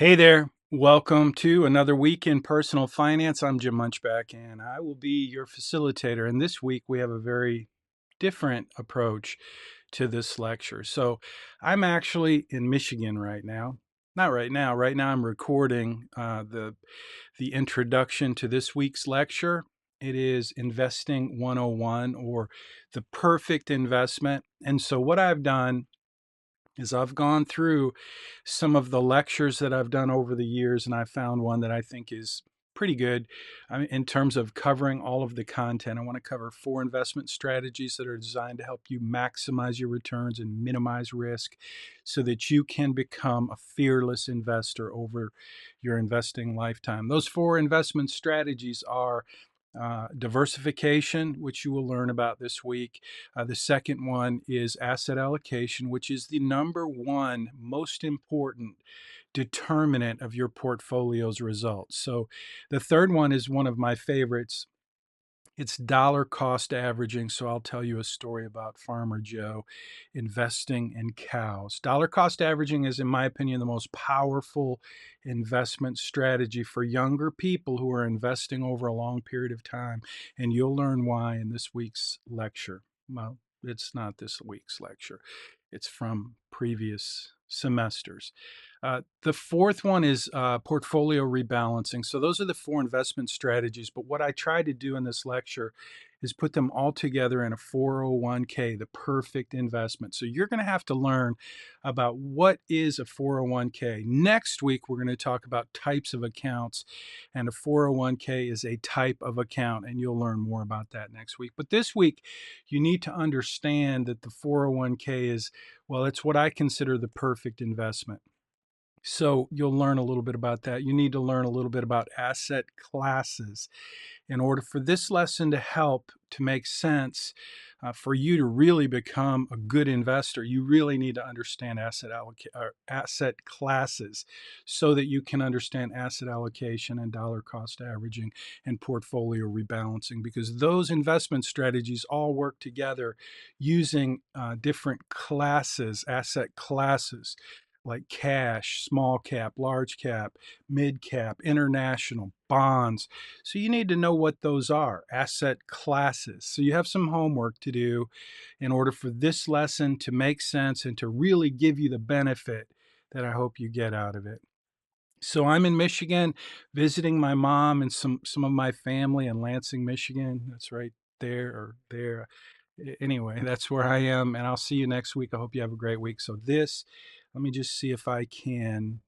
Hey there. Welcome to another week in personal finance. I'm Jim Munchback, and I will be your facilitator. And this week we have a very different approach to this lecture. So I'm actually in Michigan right now. Not right now. Right now I'm recording the introduction to this week's lecture. It is Investing 101 or the perfect investment. And so what I've done is I've gone through some of the lectures that I've done over the years, and I found one that I think is pretty good. In terms of covering all of the content. I want to cover 4 investment strategies that are designed to help you maximize your returns and minimize risk so that you can become a fearless investor over your investing lifetime. Those 4 investment strategies are diversification, which you will learn about this week. The second one is asset allocation, which is the number one most important determinant of your portfolio's results. So the third one is one of my favorites. It's dollar cost averaging. So I'll tell you a story about Farmer Joe investing in cows. Dollar cost averaging is, in my opinion, the most powerful investment strategy for younger people who are investing over a long period of time. And you'll learn why in this week's lecture. Well, it's not this week's lecture, it's from previous semesters. The fourth one is portfolio rebalancing. So those are the 4 investment strategies. But what I try to do in this lecture is put them all together in a 401k, the perfect investment. So you're going to have to learn about what is a 401k. Next week, we're going to talk about types of accounts, and a 401k is a type of account, and you'll learn more about that next week. But this week, you need to understand that the 401k is, well, it's what I consider the perfect investment. So you'll learn a little bit about that. You need to learn a little bit about asset classes in order for this lesson to help to make sense. For you to really become a good investor, you really need to understand asset classes so that you can understand asset allocation and dollar cost averaging and portfolio rebalancing, because those investment strategies all work together using different classes, asset classes, like cash, small cap, large cap, mid cap, international, bonds. So you need to know what those are, asset classes. So you have some homework to do in order for this lesson to make sense and to really give you the benefit that I hope you get out of it. So I'm in Michigan visiting my mom and some of my family in Lansing, Michigan. That's right there or there. Anyway, that's where I am, and I'll see you next week. I hope you have a great week. So let me just see if I can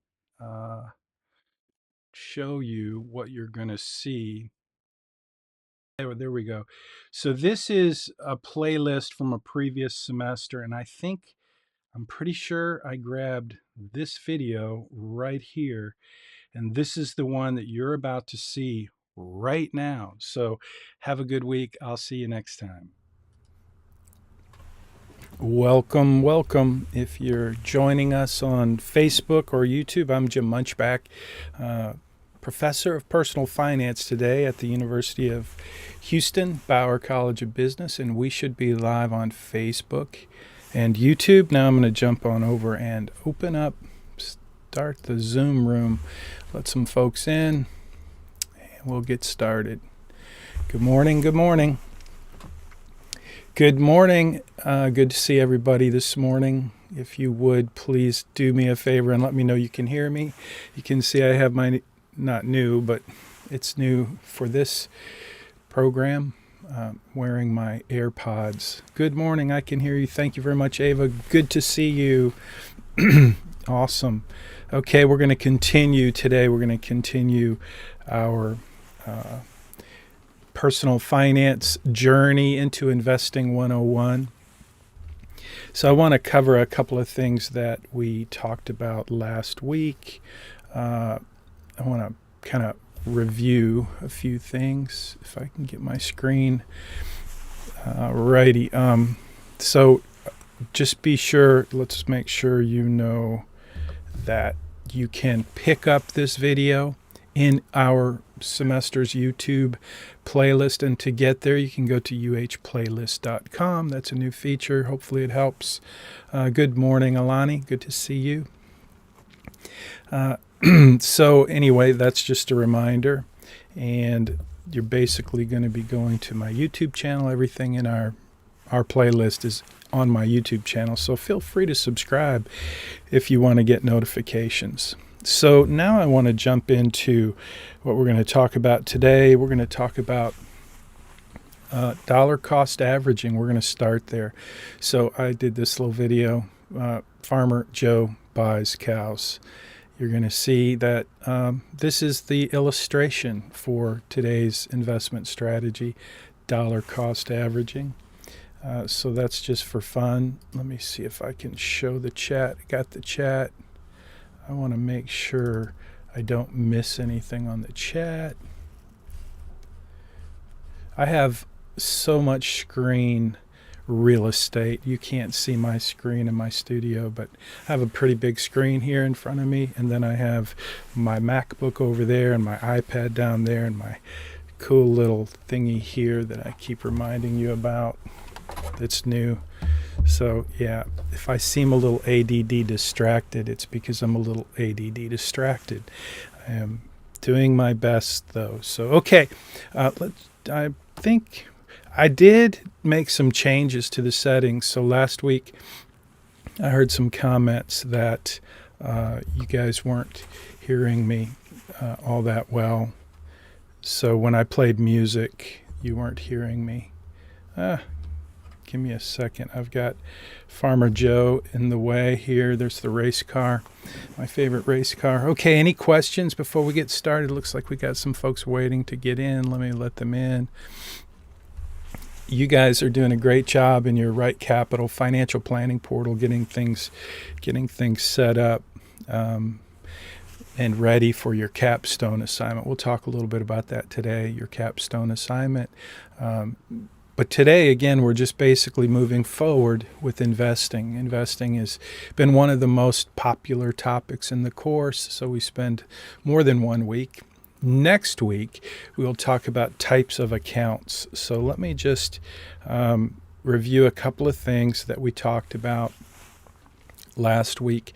show you what you're going to see. There we go. So this is a playlist from a previous semester, and I'm pretty sure I grabbed this video right here, and this is the one that you're about to see right now. So have a good week. I'll see you next time. Welcome, welcome. If you're joining us on Facebook or YouTube, I'm Jim Munchback, professor of personal finance today at the University of Houston, Bauer College of Business, and we should be live on Facebook and YouTube. Now I'm going to jump on over and start the Zoom room, let some folks in, and we'll get started. Good morning, good morning. Good morning. Good to see everybody this morning. If you would, please do me a favor and let me know you can hear me. You can see I have my, not new, but it's new for this program, wearing my AirPods. Good morning. I can hear you. Thank you very much, Ava. Good to see you. Awesome. Okay, we're going to continue today. We're going to continue our personal finance journey into Investing 101. So I want to cover a couple of things that we talked about last week. I want to kind of review a few things, if I can get my screen righty. So just be sure, let's make sure you know that you can pick up this video in our semester's YouTube playlist, and to get there you can go to uhplaylist.com. That's a new feature. Hopefully it helps. Good morning, Alani. Good to see you. So anyway, that's just a reminder. And you're basically going to be going to my YouTube channel. Everything in our playlist is on my YouTube channel. So feel free to subscribe if you want to get notifications. So now I want to jump into what we're going to talk about today. We're going to talk about dollar cost averaging. We're going to start there. So I did this little video, Farmer Joe buys cows. You're going to see that this is the illustration for today's investment strategy, dollar cost averaging. So that's just for fun. Let me see if I can show the chat. I got the chat. I want to make sure I don't miss anything on the chat. I have so much screen real estate. You can't see my screen in my studio, but I have a pretty big screen here in front of me, and then I have my MacBook over there and my iPad down there and my cool little thingy here that I keep reminding you about that's new. So yeah, if I seem a little ADD distracted, it's because I'm a little ADD distracted. I am doing my best though. So okay, I think I did make some changes to the settings. So last week I heard some comments that you guys weren't hearing me all that well. So when I played music, you weren't hearing me. Give me a second. I've got Farmer Joe in the way here. There's the race car, my favorite race car. Okay, any questions before we get started? Looks like we got some folks waiting to get in. Let me let them in. You guys are doing a great job in your Right Capital financial planning portal, getting things set up and ready for your capstone assignment. We'll talk a little bit about that today, your capstone assignment. But today, again, we're just basically moving forward with investing. Investing has been one of the most popular topics in the course, so we spend more than 1 week. Next week, we'll talk about types of accounts. So let me just review a couple of things that we talked about last week.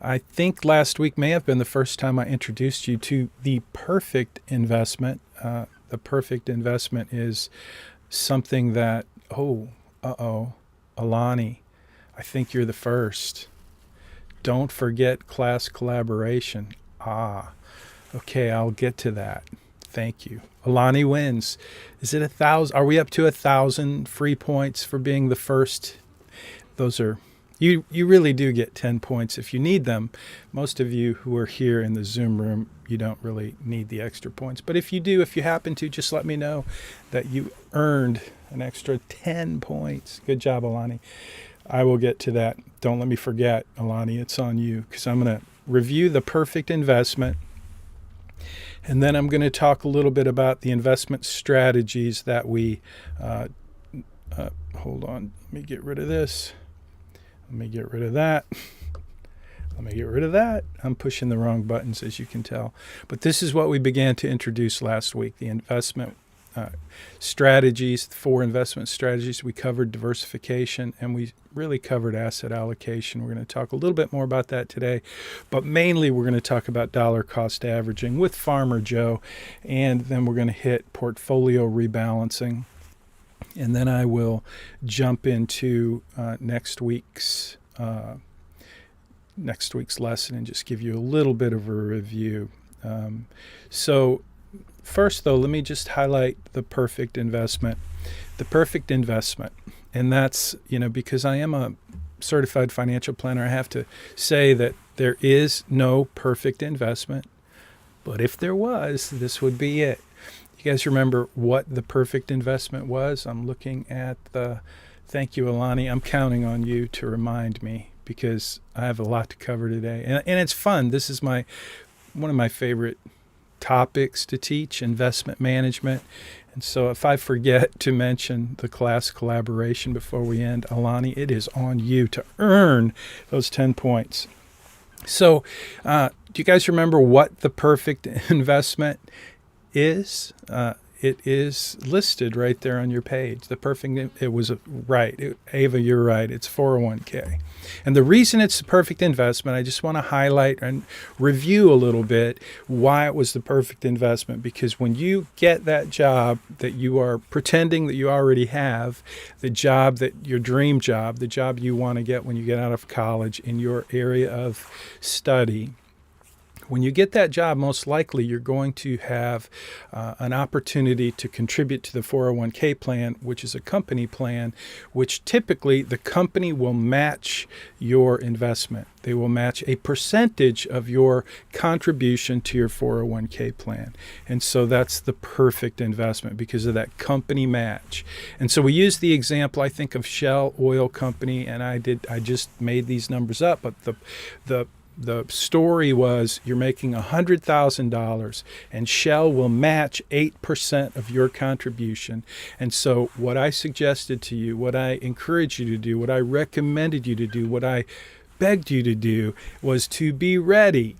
I think last week may have been the first time I introduced you to the perfect investment. The perfect investment is something that, Alani, I think you're the first. Don't forget class collaboration. Okay, I'll get to that. Thank you. Alani wins. Is it 1,000? Are we up to 1,000 free points for being the first? Those are, you really do get 10 points if you need them. Most of you who are here in the Zoom room, you don't really need the extra points. But if you do, if you happen to, just let me know that you earned an extra 10 points. Good job, Alani. I will get to that. Don't let me forget, Alani. It's on you, because I'm going to review the perfect investment. And then I'm going to talk a little bit about the investment strategies that we, hold on, let me get rid of this. Let me get rid of that. Let me get rid of that. I'm pushing the wrong buttons, as you can tell. But this is what we began to introduce last week, the investment strategies, 4 investment strategies. We covered diversification, and we really covered asset allocation. We're going to talk a little bit more about that today, but mainly we're going to talk about dollar cost averaging with Farmer Joe, and then we're going to hit portfolio rebalancing. And then I will jump into next week's lesson and just give you a little bit of a review. So first, though, let me just highlight the perfect investment. The perfect investment. And that's, because I am a certified financial planner, I have to say that there is no perfect investment. But if there was, this would be it. You guys remember what the perfect investment was? I'm looking at thank you, Alani. I'm counting on you to remind me, because I have a lot to cover today. And it's fun. This is one of my favorite topics to teach, investment management. And so if I forget to mention the class collaboration before we end, Alani, it is on you to earn those 10 points. So do you guys remember what the perfect investment is? It is listed right there on your page. The perfect, it was right. Ava, you're right. It's 401k. And the reason it's the perfect investment, I just want to highlight and review a little bit why it was the perfect investment. Because when you get that job that you are pretending that you already have, the job that your dream job, the job you want to get when you get out of college in your area of study, when you get that job, most likely you're going to have an opportunity to contribute to the 401k plan, which is a company plan, which typically the company will match your investment. They will match a percentage of your contribution to your 401k plan. And so that's the perfect investment because of that company match. And so we use the example, I think, of Shell Oil Company, and I just made these numbers up, but the story was you're making $100,000 and Shell will match 8% of your contribution. And so what I suggested to you, what I encouraged you to do, what I recommended you to do, what I begged you to do was to be ready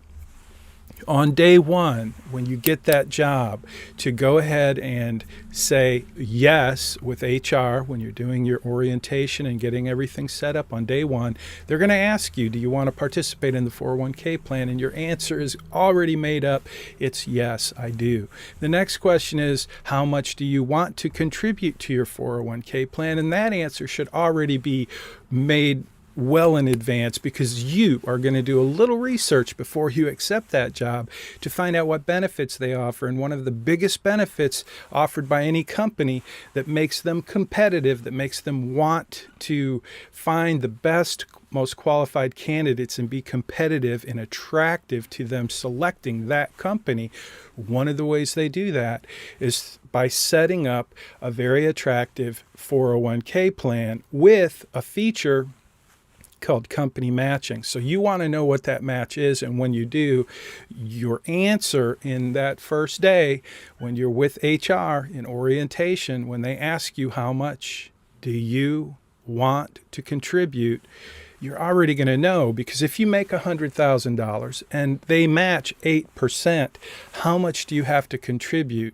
on day one, when you get that job, to go ahead and say yes with HR when you're doing your orientation and getting everything set up on day one. They're going to ask you, do you want to participate in the 401k plan? And your answer is already made up. It's yes, I do. The next question is, how much do you want to contribute to your 401k plan? And that answer should already be made well in advance, because you are going to do a little research before you accept that job to find out what benefits they offer. And one of the biggest benefits offered by any company that makes them competitive, that makes them want to find the best, most qualified candidates and be competitive and attractive to them selecting that company, one of the ways they do that is by setting up a very attractive 401k plan with a feature called company matching. So you want to know what that match is, and when you do, your answer in that first day when you're with HR in orientation, when they ask you how much do you want to contribute, you're already going to know, because if you make $100,000 and they match 8%, how much do you have to contribute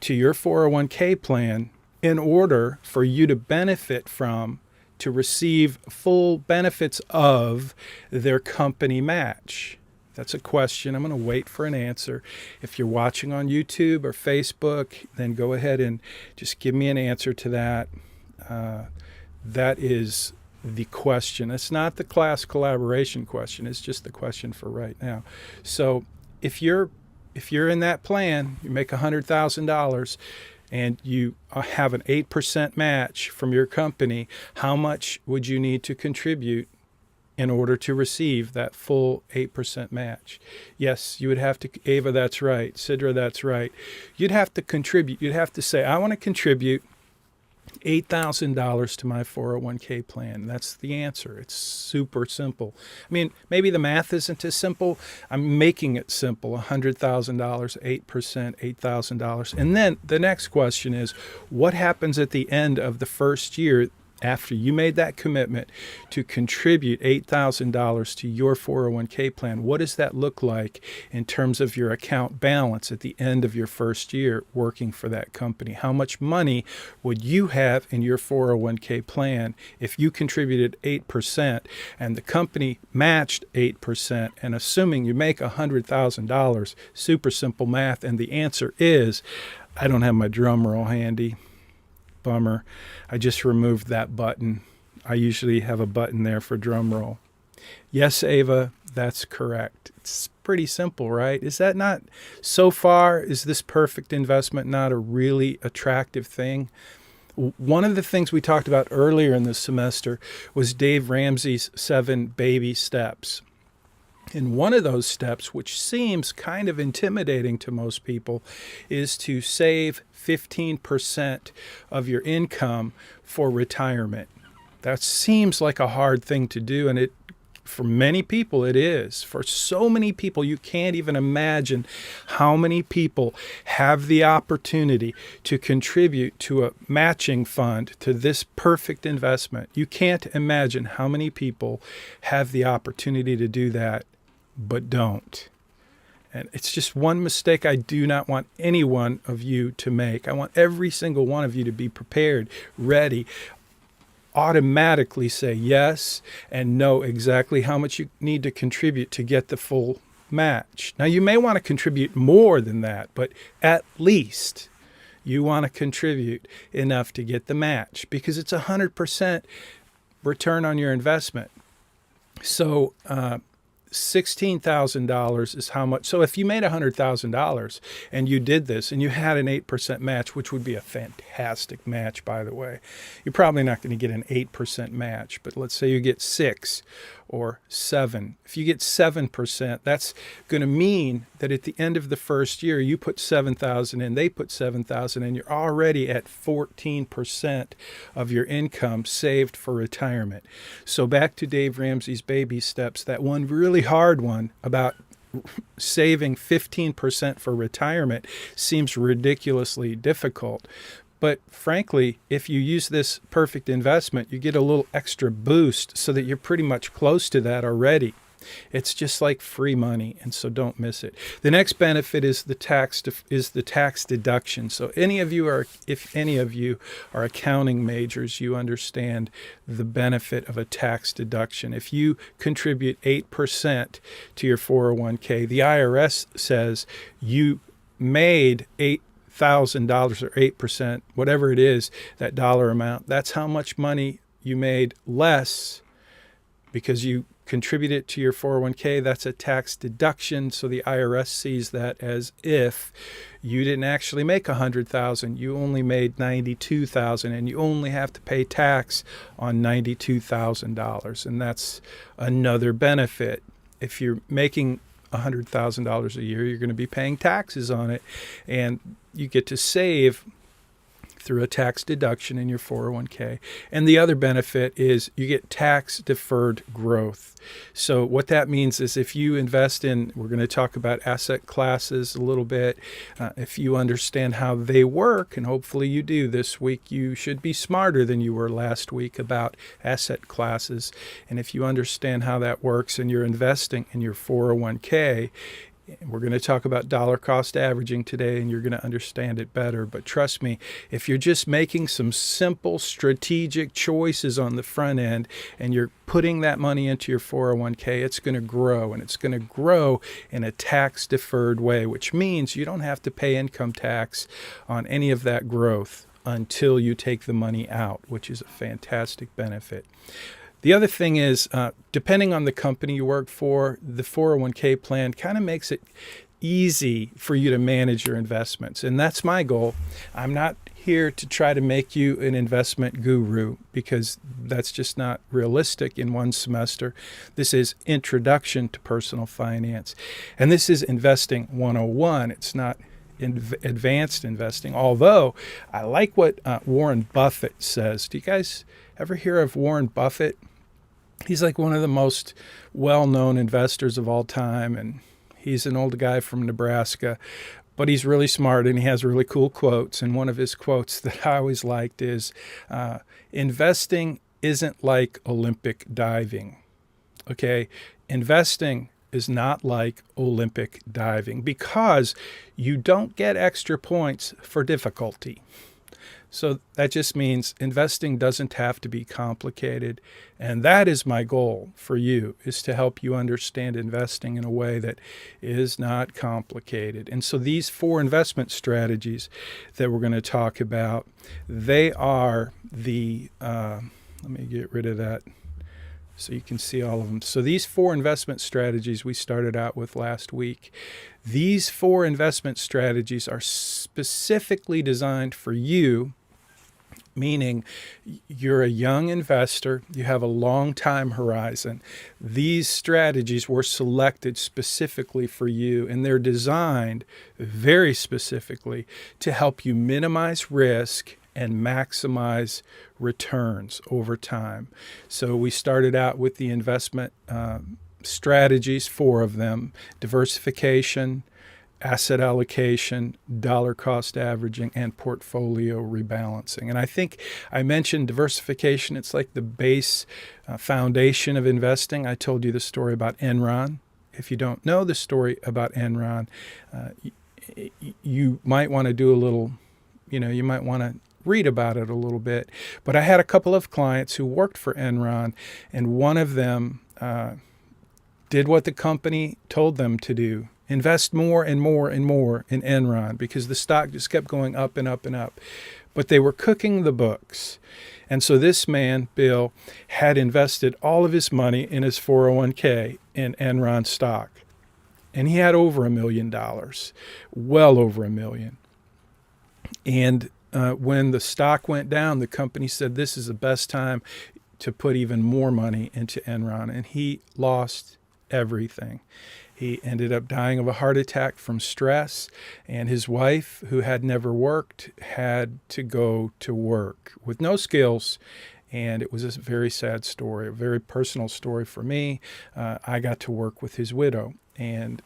to your 401k plan in order for you to benefit from, to receive full benefits of their company match? That's a question. I'm going to wait for an answer. If you're watching on YouTube or Facebook, then go ahead and just give me an answer to that. That is the question. It's not the class collaboration question. It's just the question for right now. So if you're in that plan, you make $100,000 and you have an 8% match from your company, how much would you need to contribute in order to receive that full 8% match? Yes, you would have to, Ava, that's right. Sidra, that's right. You'd have to contribute. You'd have to say, I want to contribute $8,000 to my 401k plan. That's the answer. It's super simple. I mean, maybe the math isn't as simple. I'm making it simple. $100,000, 8%, $8,000. And then the next question is, what happens at the end of the first year after you made that commitment to contribute $8,000 to your 401k plan? What does that look like in terms of your account balance at the end of your first year working for that company? How much money would you have in your 401k plan if you contributed 8% and the company matched 8%? And assuming you make $100,000, super simple math, and the answer is, I don't have my drum roll handy. Bummer. I just removed that button. I usually have a button there for drum roll. Yes, Ava, that's correct. It's pretty simple, right? Is that not, so far, is this perfect investment not a really attractive thing? One of the things we talked about earlier in this semester was Dave Ramsey's 7 baby steps. And one of those steps, which seems kind of intimidating to most people, is to save 15% of your income for retirement. That seems like a hard thing to do, and for many people it is. For so many people, you can't even imagine how many people have the opportunity to contribute to a matching fund to this perfect investment. You can't imagine how many people have the opportunity to do that but don't. And it's just one mistake I do not want any one of you to make. I want every single one of you to be prepared, ready, automatically say yes and know exactly how much you need to contribute to get the full match. Now, you may want to contribute more than that, but at least you want to contribute enough to get the match, because it's 100% return on your investment. So $16,000 is how much. So if you made $100,000 and you did this and you had an 8% match, which would be a fantastic match, by the way, you're probably not going to get an 8% match, but let's say you get 6 or 7. If you get 7%, that's going to mean that at the end of the first year, you put 7,000 in, they put 7,000 in, you're already at 14% of your income saved for retirement. So back to Dave Ramsey's baby steps, that one really hard one about saving 15% for retirement seems ridiculously difficult. But frankly, if you use this perfect investment, you get a little extra boost so that you're pretty much close to that already. It's just like free money, and so don't miss it. The next benefit is the tax deduction. So if any of you are accounting majors, you understand the benefit of a tax deduction. If you contribute 8% to your 401k, the IRS says you made $8,000 or 8%, whatever it is, that dollar amount. That's how much money you made less because you contribute it to your 401k. That's a tax deduction. So the IRS sees that as if you didn't actually make $100,000, you only made $92,000, and you only have to pay tax on $92,000. And that's another benefit. If you're making $100,000 a year, you're going to be paying taxes on it, and you get to save through a tax deduction in your 401k. And the other benefit is you get tax deferred growth. So what that means is if you invest in, we're going to talk about asset classes a little bit. If you understand how they work, and hopefully you do this week, you should be smarter than you were last week about asset classes. And if you understand how that works and you're investing in your 401k, we're going to talk about dollar cost averaging today, and you're going to understand it better. But trust me, if you're just making some simple strategic choices on the front end and you're putting that money into your 401k, it's going to grow, and it's going to grow in a tax deferred way, which means you don't have to pay income tax on any of that growth until you take the money out, which is a fantastic benefit. The other thing is, depending on the company you work for, the 401k plan kind of makes it easy for you to manage your investments. And that's my goal. I'm not here to try to make you an investment guru, because that's just not realistic in one semester. This is Introduction to Personal Finance. And this is Investing 101. It's not advanced investing, although I like what Warren Buffett says. Do you guys ever hear of Warren Buffett? He's like one of the most well-known investors of all time, and he's an old guy from Nebraska, but he's really smart and he has really cool quotes. And one of his quotes that I always liked is, investing isn't like Olympic diving. Okay, investing is not like Olympic diving because you don't get extra points for difficulty. So that just means investing doesn't have to be complicated. And that is my goal for you, is to help you understand investing in a way that is not complicated. And so these 4 investment strategies that we're going to talk about, they are the, let me get rid of that so you can see all of them. So these 4 investment strategies we started out with last week, these 4 investment strategies are specifically designed for you, meaning you're a young investor, you have a long time horizon. These strategies were selected specifically for you, and they're designed very specifically to help you minimize risk and maximize returns over time. So we started out with the investment strategies, 4 of them: diversification, asset allocation, dollar cost averaging, and portfolio rebalancing. And I think I mentioned diversification. It's like the base foundation of investing. I told you the story about Enron. If you don't know the story about Enron, you might want to do a little, you might want to read about it a little bit. But I had a couple of clients who worked for Enron, and one of them did what the company told them to do. Invest more and more and more in Enron, because the stock just kept going up and up and up. But they were cooking the books. And so this man, Bill, had invested all of his money in his 401k in Enron stock. And he had over $1 million, well over $1 million. And when the stock went down, the company said, this is the best time to put even more money into Enron. And he lost everything. He ended up dying of a heart attack from stress, and his wife, who had never worked, had to go to work with no skills. And it was a very sad story, a very personal story for me. I got to work with his widow. And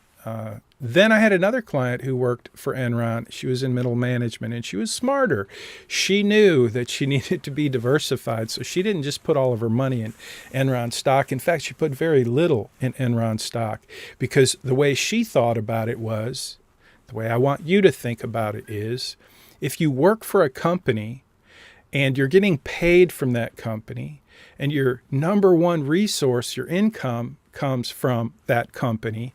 then I had another client who worked for Enron. She was in middle management, and she was smarter. She knew that she needed to be diversified, so she didn't just put all of her money in Enron stock. In fact, she put very little in Enron stock, because the way she thought about it was, the way I want you to think about it is, if you work for a company and you're getting paid from that company, and your number one resource, your income, comes from that company,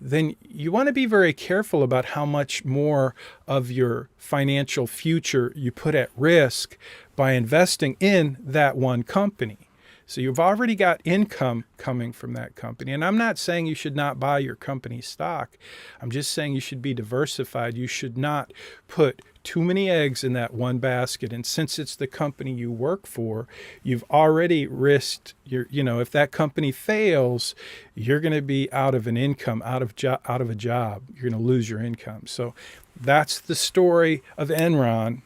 then you want to be very careful about how much more of your financial future you put at risk by investing in that one company. So you've already got income coming from that company. And I'm not saying you should not buy your company stock. I'm just saying you should be diversified. You should not put too many eggs in that one basket. And since it's the company you work for, you've already risked if that company fails, you're going to be out of an income, out of a job. You're going to lose your income. So that's the story of Enron.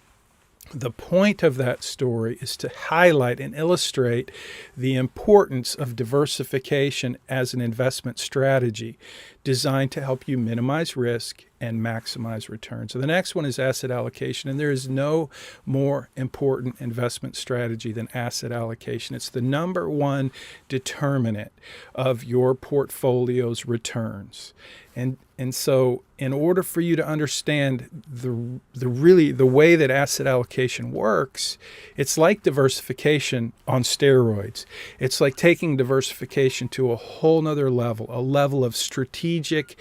The point of that story is to highlight and illustrate the importance of diversification as an investment strategy designed to help you minimize risk and maximize return. So the next one is asset allocation, and there is no more important investment strategy than asset allocation. It's the number one determinant of your portfolio's returns. And so in order for you to understand the way that asset allocation works, it's like diversification on steroids. It's like taking diversification to a whole nother level, a level of strategic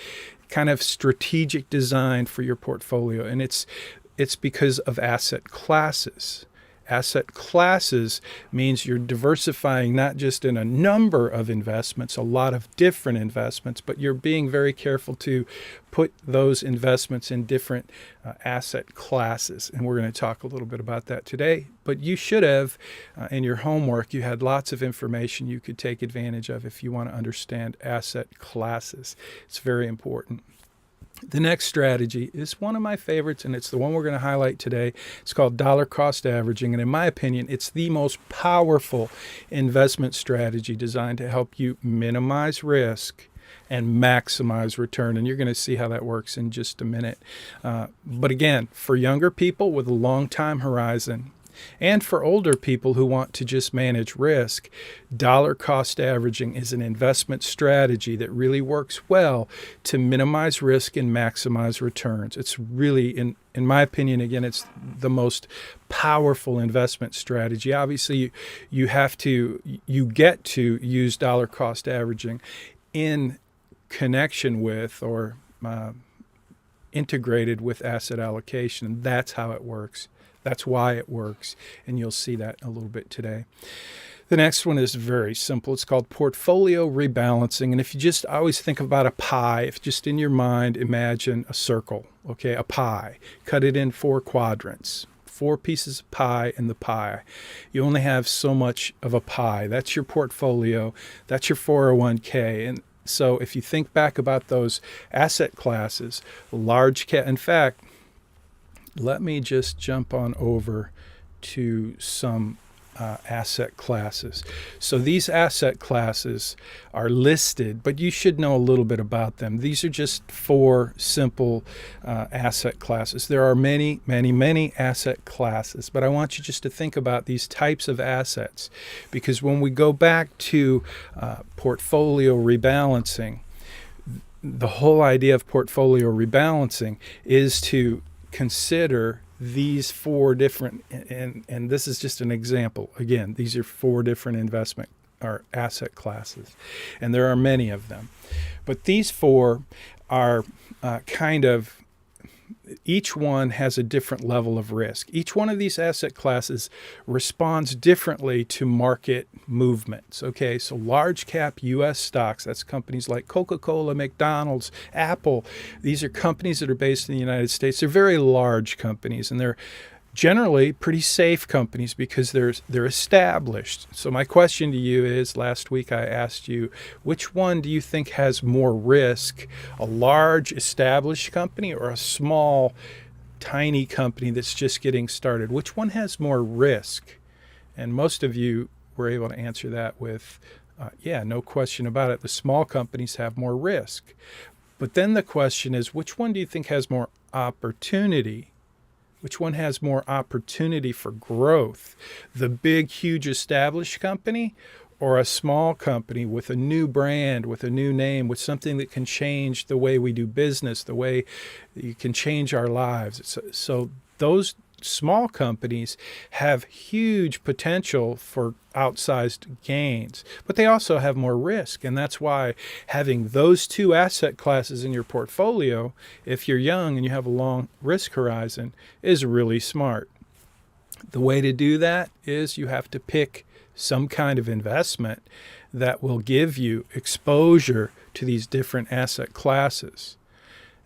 design for your portfolio. And it's because of asset classes. Asset classes means you're diversifying not just in a number of investments, a lot of different investments, but you're being very careful to put those investments in different asset classes. And we're going to talk a little bit about that today. But you should have, in your homework, you had lots of information you could take advantage of if you want to understand asset classes. It's very important. The next strategy is one of my favorites, and it's the one we're going to highlight today. It's called dollar cost averaging, and in my opinion, it's the most powerful investment strategy designed to help you minimize risk and maximize return. And you're going to see how that works in just a minute. But again, for younger people with a long time horizon, and for older people who want to just manage risk, dollar cost averaging is an investment strategy that really works well to minimize risk and maximize returns. It's really, in my opinion, again, it's the most powerful investment strategy. Obviously, you get to use dollar cost averaging in connection with or integrated with asset allocation. That's how it works. That's why it works, and you'll see that a little bit today. The next one is very simple. It's called portfolio rebalancing. And if you just always think about a pie, if just in your mind imagine a circle, okay, a pie, cut it in 4 quadrants, 4 pieces of pie in the pie. You only have so much of a pie. That's your portfolio. That's your 401k. And so if you think back about those asset classes, large cap, in fact, let me just jump on over to some asset classes. So these asset classes are listed, but you should know a little bit about them. These are just 4 simple asset classes. There are many, many, many asset classes, but I want you just to think about these types of assets, because when we go back to portfolio rebalancing, the whole idea of portfolio rebalancing is to consider these four different, and this is just an example. Again, these are four different investment or asset classes, and there are many of them. But these four are each one has a different level of risk. Each one of these asset classes responds differently to market movements. Okay, so large cap U.S. stocks, that's companies like Coca-Cola, McDonald's, Apple. These are companies that are based in the United States. They're very large companies, and they're generally pretty safe companies because they're established. So my question to you is, last week I asked you, which one do you think has more risk, a large established company or a small, tiny company that's just getting started? Which one has more risk? And most of you were able to answer that with, yeah, no question about it. The small companies have more risk. But then the question is, which one do you think has more opportunity? Which one has more opportunity for growth? The big, huge established company or a small company with a new brand, with a new name, with something that can change the way we do business, the way you can change our lives? So those small companies have huge potential for outsized gains, but they also have more risk. And that's why having those two asset classes in your portfolio, if you're young and you have a long risk horizon, is really smart. The way to do that is you have to pick some kind of investment that will give you exposure to these different asset classes.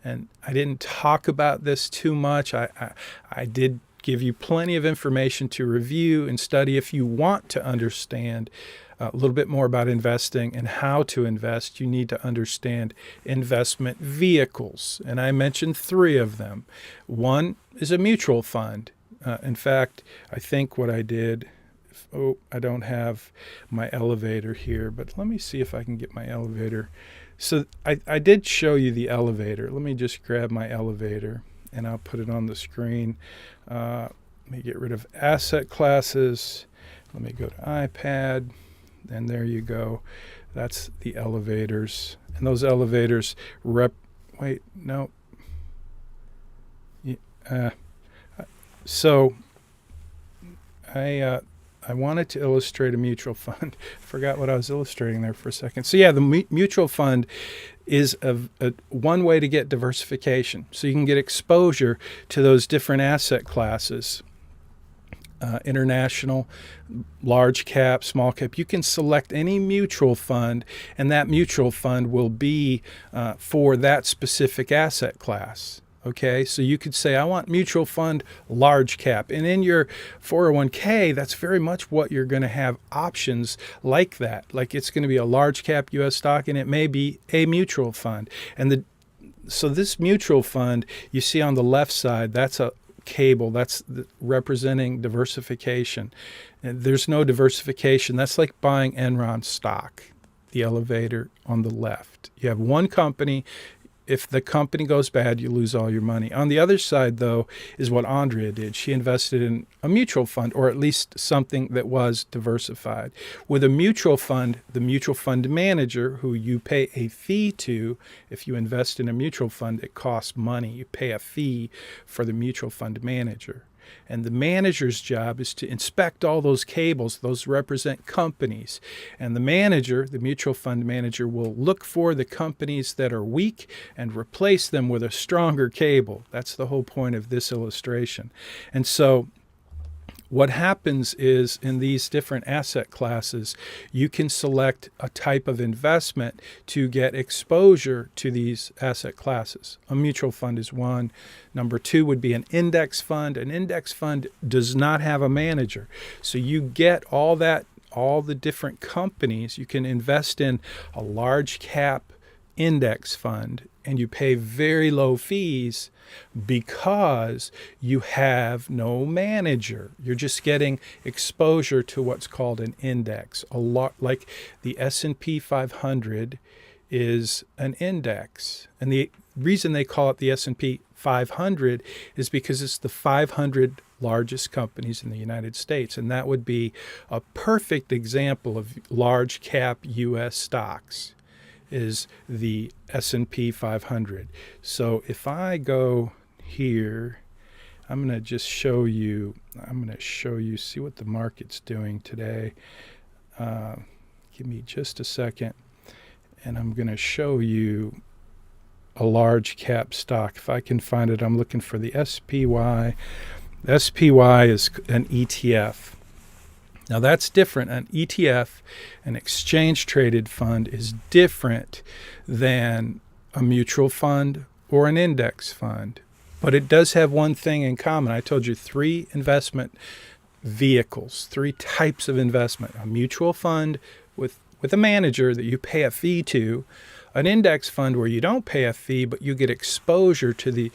And I didn't talk about this too much. I did give you plenty of information to review and study. If you want to understand a little bit more about investing and how to invest, you need to understand investment vehicles. And I mentioned three of them. One is a mutual fund. In fact, I think what I did, I don't have my elevator here, but let me see if I can get my elevator. So I did show you the elevator. Let me just grab my elevator and I'll put it on the screen. Let me get rid of asset classes. Let me go to iPad, and there you go. That's the elevators. And those elevators So I wanted to illustrate a mutual fund. Forgot what I was illustrating there for a second. So yeah, the mutual fund is one way to get diversification. So you can get exposure to those different asset classes, international, large cap, small cap. You can select any mutual fund, and that mutual fund will be for that specific asset class. Okay, so you could say, I want mutual fund large cap. And in your 401k, that's very much what you're going to have options like that. Like it's going to be a large cap U.S. stock, and it may be a mutual fund. So this mutual fund, you see on the left side, that's a cable. That's representing diversification. And there's no diversification. That's like buying Enron stock, the elevator on the left. You have one company. If the company goes bad, you lose all your money. On the other side, though, is what Andrea did. She invested in a mutual fund, or at least something that was diversified. With a mutual fund, the mutual fund manager, who you pay a fee to, if you invest in a mutual fund, it costs money. You pay a fee for the mutual fund manager. And the manager's job is to inspect all those cables. Those represent companies. And the manager, the mutual fund manager, will look for the companies that are weak and replace them with a stronger cable. That's the whole point of this illustration. And so what happens is, in these different asset classes, you can select a type of investment to get exposure to these asset classes. A mutual fund is one. Number two would be an index fund. An index fund does not have a manager. So you get all the different companies. You can invest in a large cap index fund, and you pay very low fees because you have no manager. You're just getting exposure to what's called an index. A lot like the S&P 500 is an index. And the reason they call it the S&P 500 is because it's the 500 largest companies in the United States. And that would be a perfect example of large cap U.S. stocks, is the S&P 500. So if I go here, I'm going to just show you, see what the market's doing today. Give me just a second, and I'm going to show you a large cap stock. If I can find it, I'm looking for the SPY. The SPY is an ETF. Now that's different. An ETF, an exchange traded fund, is different than a mutual fund or an index fund. But it does have one thing in common. I told you 3 investment vehicles, 3 types of investment: a mutual fund with a manager that you pay a fee to, an index fund where you don't pay a fee but you get exposure to the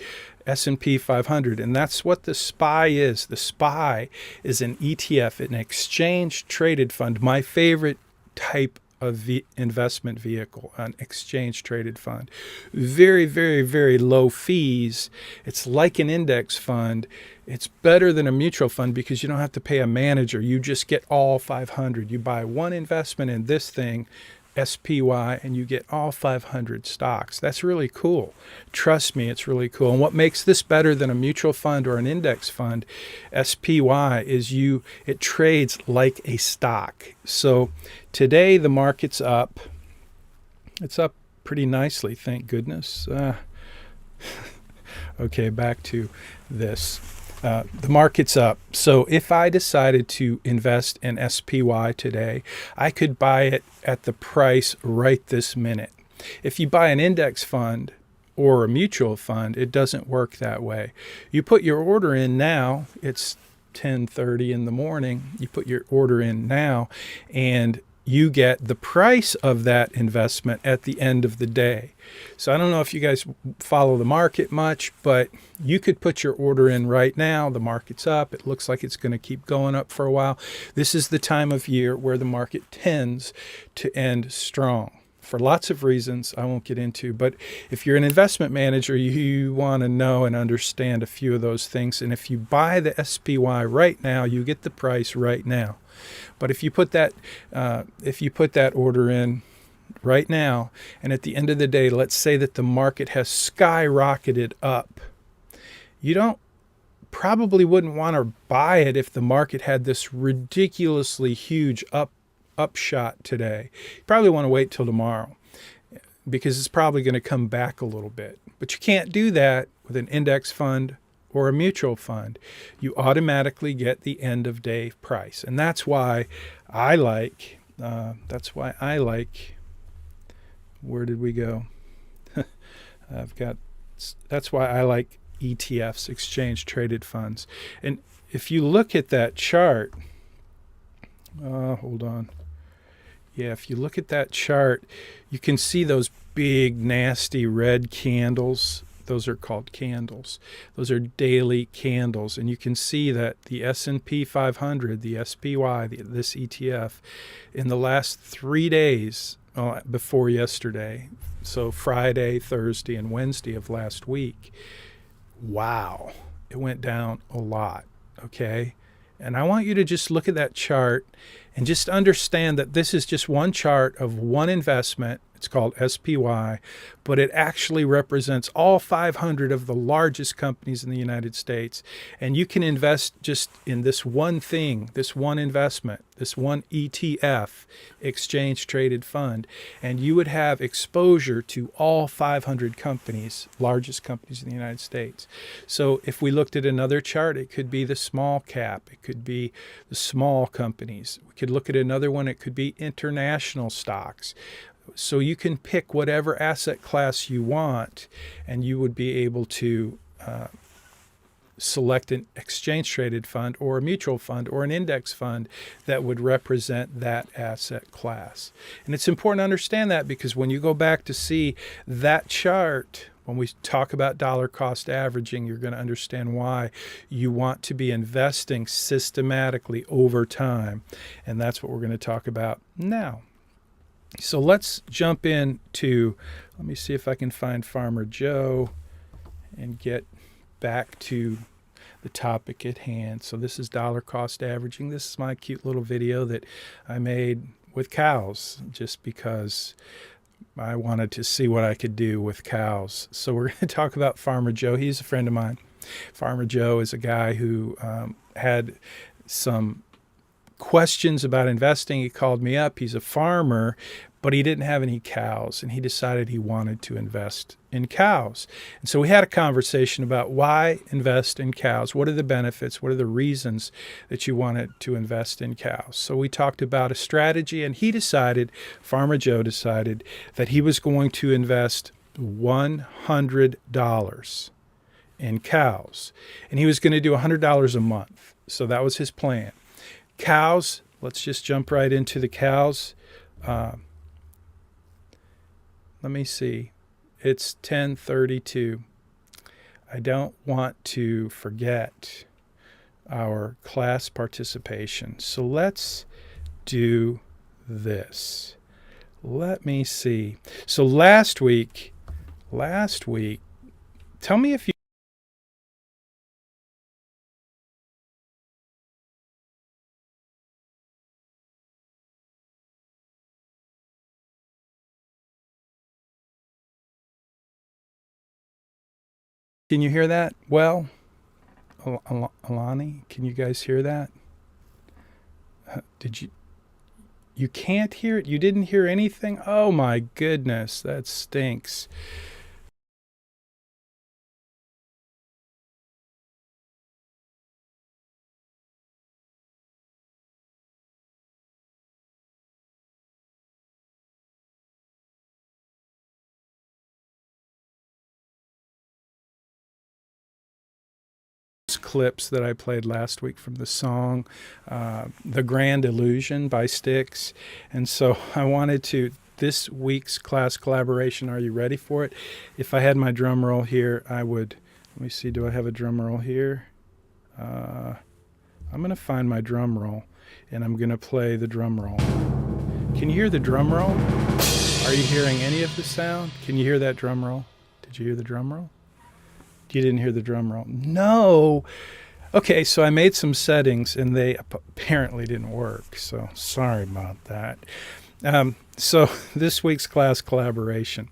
S&P 500, and that's what the SPY is. The SPY is an ETF, an exchange traded fund. My favorite type of investment vehicle, an exchange traded fund. Very, very, very low fees. It's like an index fund. It's better than a mutual fund because you don't have to pay a manager. You just get all 500. You buy one investment in this thing, SPY, and you get all 500 stocks. That's really cool. Trust me, it's really cool. And what makes this better than a mutual fund or an index fund, SPY, is it trades like a stock. So today the market's up. It's up pretty nicely, thank goodness. Okay, back to this. The market's up. So if I decided to invest in SPY today, I could buy it at the price right this minute. If you buy an index fund or a mutual fund, it doesn't work that way. You put your order in now. It's 10:30 in the morning. You put your order in now, and you get the price of that investment at the end of the day. So I don't know if you guys follow the market much, but you could put your order in right now. The market's up. It looks like it's going to keep going up for a while. This is the time of year where the market tends to end strong for lots of reasons I won't get into. But if you're an investment manager, you want to know and understand a few of those things. And if you buy the SPY right now, you get the price right now. But if you put that order in right now, and at the end of the day, let's say that the market has skyrocketed up, you probably wouldn't want to buy it if the market had this ridiculously huge upshot today. You probably want to wait till tomorrow because it's probably going to come back a little bit. But you can't do that with an index fund or a mutual fund. You automatically get the end of day price. And that's why I like, where did we go? That's why I like ETFs, exchange traded funds. And if you look at that chart, hold on. Yeah, if you look at that chart, you can see those big, nasty red candles. Those are called candles. Those are daily candles. And you can see that the S&P 500, the SPY, this ETF, in the last 3 days before yesterday, so Friday, Thursday, and Wednesday of last week, wow, it went down a lot, okay? And I want you to just look at that chart and just understand that this is just one chart of one investment. It's called SPY, but it actually represents all 500 of the largest companies in the United States. And you can invest just in this one thing, this one investment, this one ETF, exchange traded fund, and you would have exposure to all 500 companies, largest companies in the United States. So if we looked at another chart, it could be the small cap, it could be the small companies. We could look at another one, it could be international stocks. So you can pick whatever asset class you want, and you would be able to select an exchange traded fund or a mutual fund or an index fund that would represent that asset class. And it's important to understand that, because when you go back to see that chart, when we talk about dollar cost averaging, you're going to understand why you want to be investing systematically over time. And that's what we're going to talk about now. So let's jump into, let me see if I can find Farmer Joe and get back to the topic at hand. So this is dollar cost averaging. This is my cute little video that I made with cows just because I wanted to see what I could do with cows. So we're going to talk about Farmer Joe. He's a friend of mine. Farmer Joe is a guy who had some questions about investing. He called me up. He's a farmer, but he didn't have any cows, and he decided he wanted to invest in cows. And so we had a conversation about why invest in cows. What are the benefits? What are the reasons that you wanted to invest in cows? So we talked about a strategy, and Farmer Joe decided that he was going to invest $100 in cows, and he was going to do $100 a month. So that was his plan. Cows, let's just jump right into the cows. Let me see. It's 10:32. I don't want to forget our class participation. So let's do this. Let me see. So last week, tell me if you can you hear that? Well, Alani, can you guys hear that? You can't hear it? You didn't hear anything? Oh my goodness, that stinks. Clips that I played last week from the song The Grand Illusion by Styx. And so I wanted to, this week's class collaboration, are you ready for it? If I had my drum roll here, I would, let me see, do I have a drum roll here? I'm going to find my drum roll, and I'm going to play the drum roll. Can you hear the drum roll? Are you hearing any of the sound? Can you hear that drum roll? Did you hear the drum roll? You didn't hear the drum roll? No. Okay, so I made some settings, and they apparently didn't work. So sorry about that. So this week's class collaboration,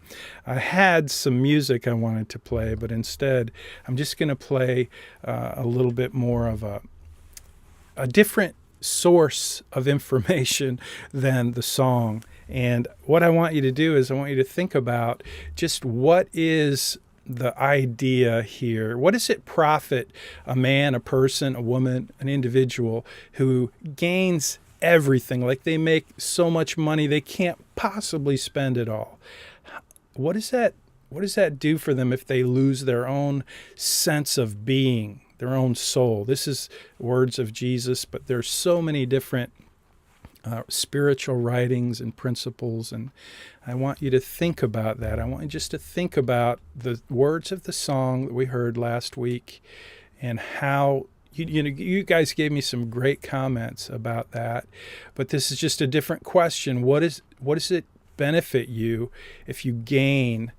I had some music I wanted to play, but instead I'm just going to play a little bit more of a different source of information than the song. And what I want you to do is I want you to think about just what is the idea here. What does it profit a man, a person, a woman, an individual who gains everything? Like they make so much money they can't possibly spend it all. What does that do for them if they lose their own sense of being, their own soul? This is words of Jesus, but there's so many different spiritual writings and principles, and I want you to think about that. I want you just to think about the words of the song that we heard last week, and how you guys gave me some great comments about that. But this is just a different question. What does it benefit you if you gain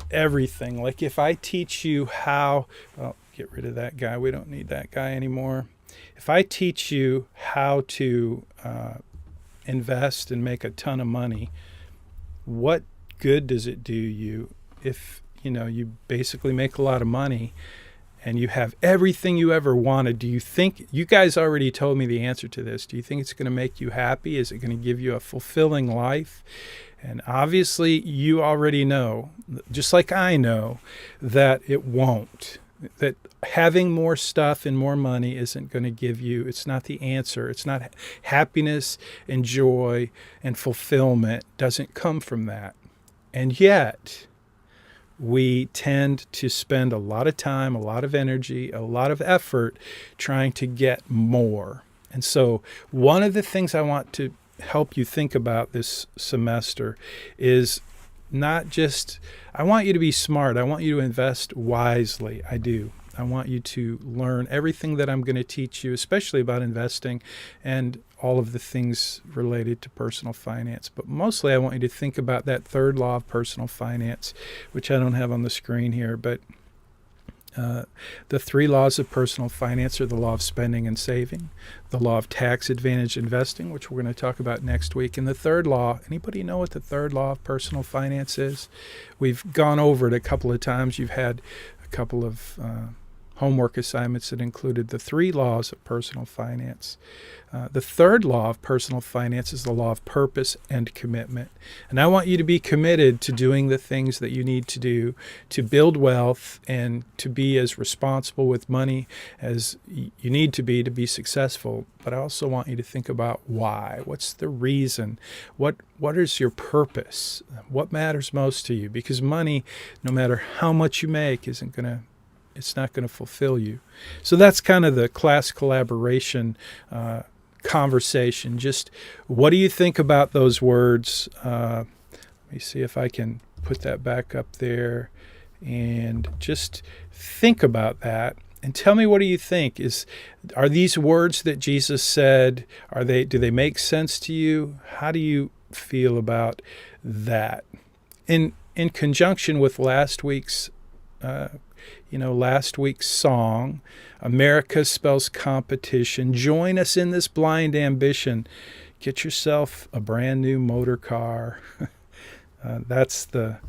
everything? Like if I teach you how, well, get rid of that guy. We don't need that guy anymore. If I teach you how to invest and make a ton of money, what good does it do you if you basically make a lot of money and you have everything you ever wanted? Do you think, you guys already told me the answer to this, do you think it's going to make you happy? Is it going to give you a fulfilling life? And obviously you already know, just like I know, that it won't. That having more stuff and more money isn't going to give you, it's not the answer. It's not happiness and joy and fulfillment doesn't come from that. And yet we tend to spend a lot of time, a lot of energy, a lot of effort trying to get more. And so one of the things I want to help you think about this semester is not just, I want you to be smart. I want you to invest wisely. I do. I want you to learn everything that I'm going to teach you, especially about investing and all of the things related to personal finance. But mostly I want you to think about that third law of personal finance, which I don't have on the screen here, but the three laws of personal finance are the law of spending and saving, the law of tax advantage investing, which we're going to talk about next week, and the third law. Anybody know what the third law of personal finance is? We've gone over it a couple of times. You've had a couple of homework assignments that included the 3 laws of personal finance. The third law of personal finance is the law of purpose and commitment. And I want you to be committed to doing the things that you need to do to build wealth and to be as responsible with money as you need to be successful. But I also want you to think about why. What's the reason? What is your purpose? What matters most to you? Because money, no matter how much you make, it's not going to fulfill you. So that's kind of the class collaboration conversation. Just what do you think about those words? Let me see if I can put that back up there, and just think about that and tell me, what do you think? Are these words that Jesus said, do they make sense to you? How do you feel about that? In conjunction with last week's song, America spells competition. Join us in this blind ambition. Get yourself a brand new motor car. That's the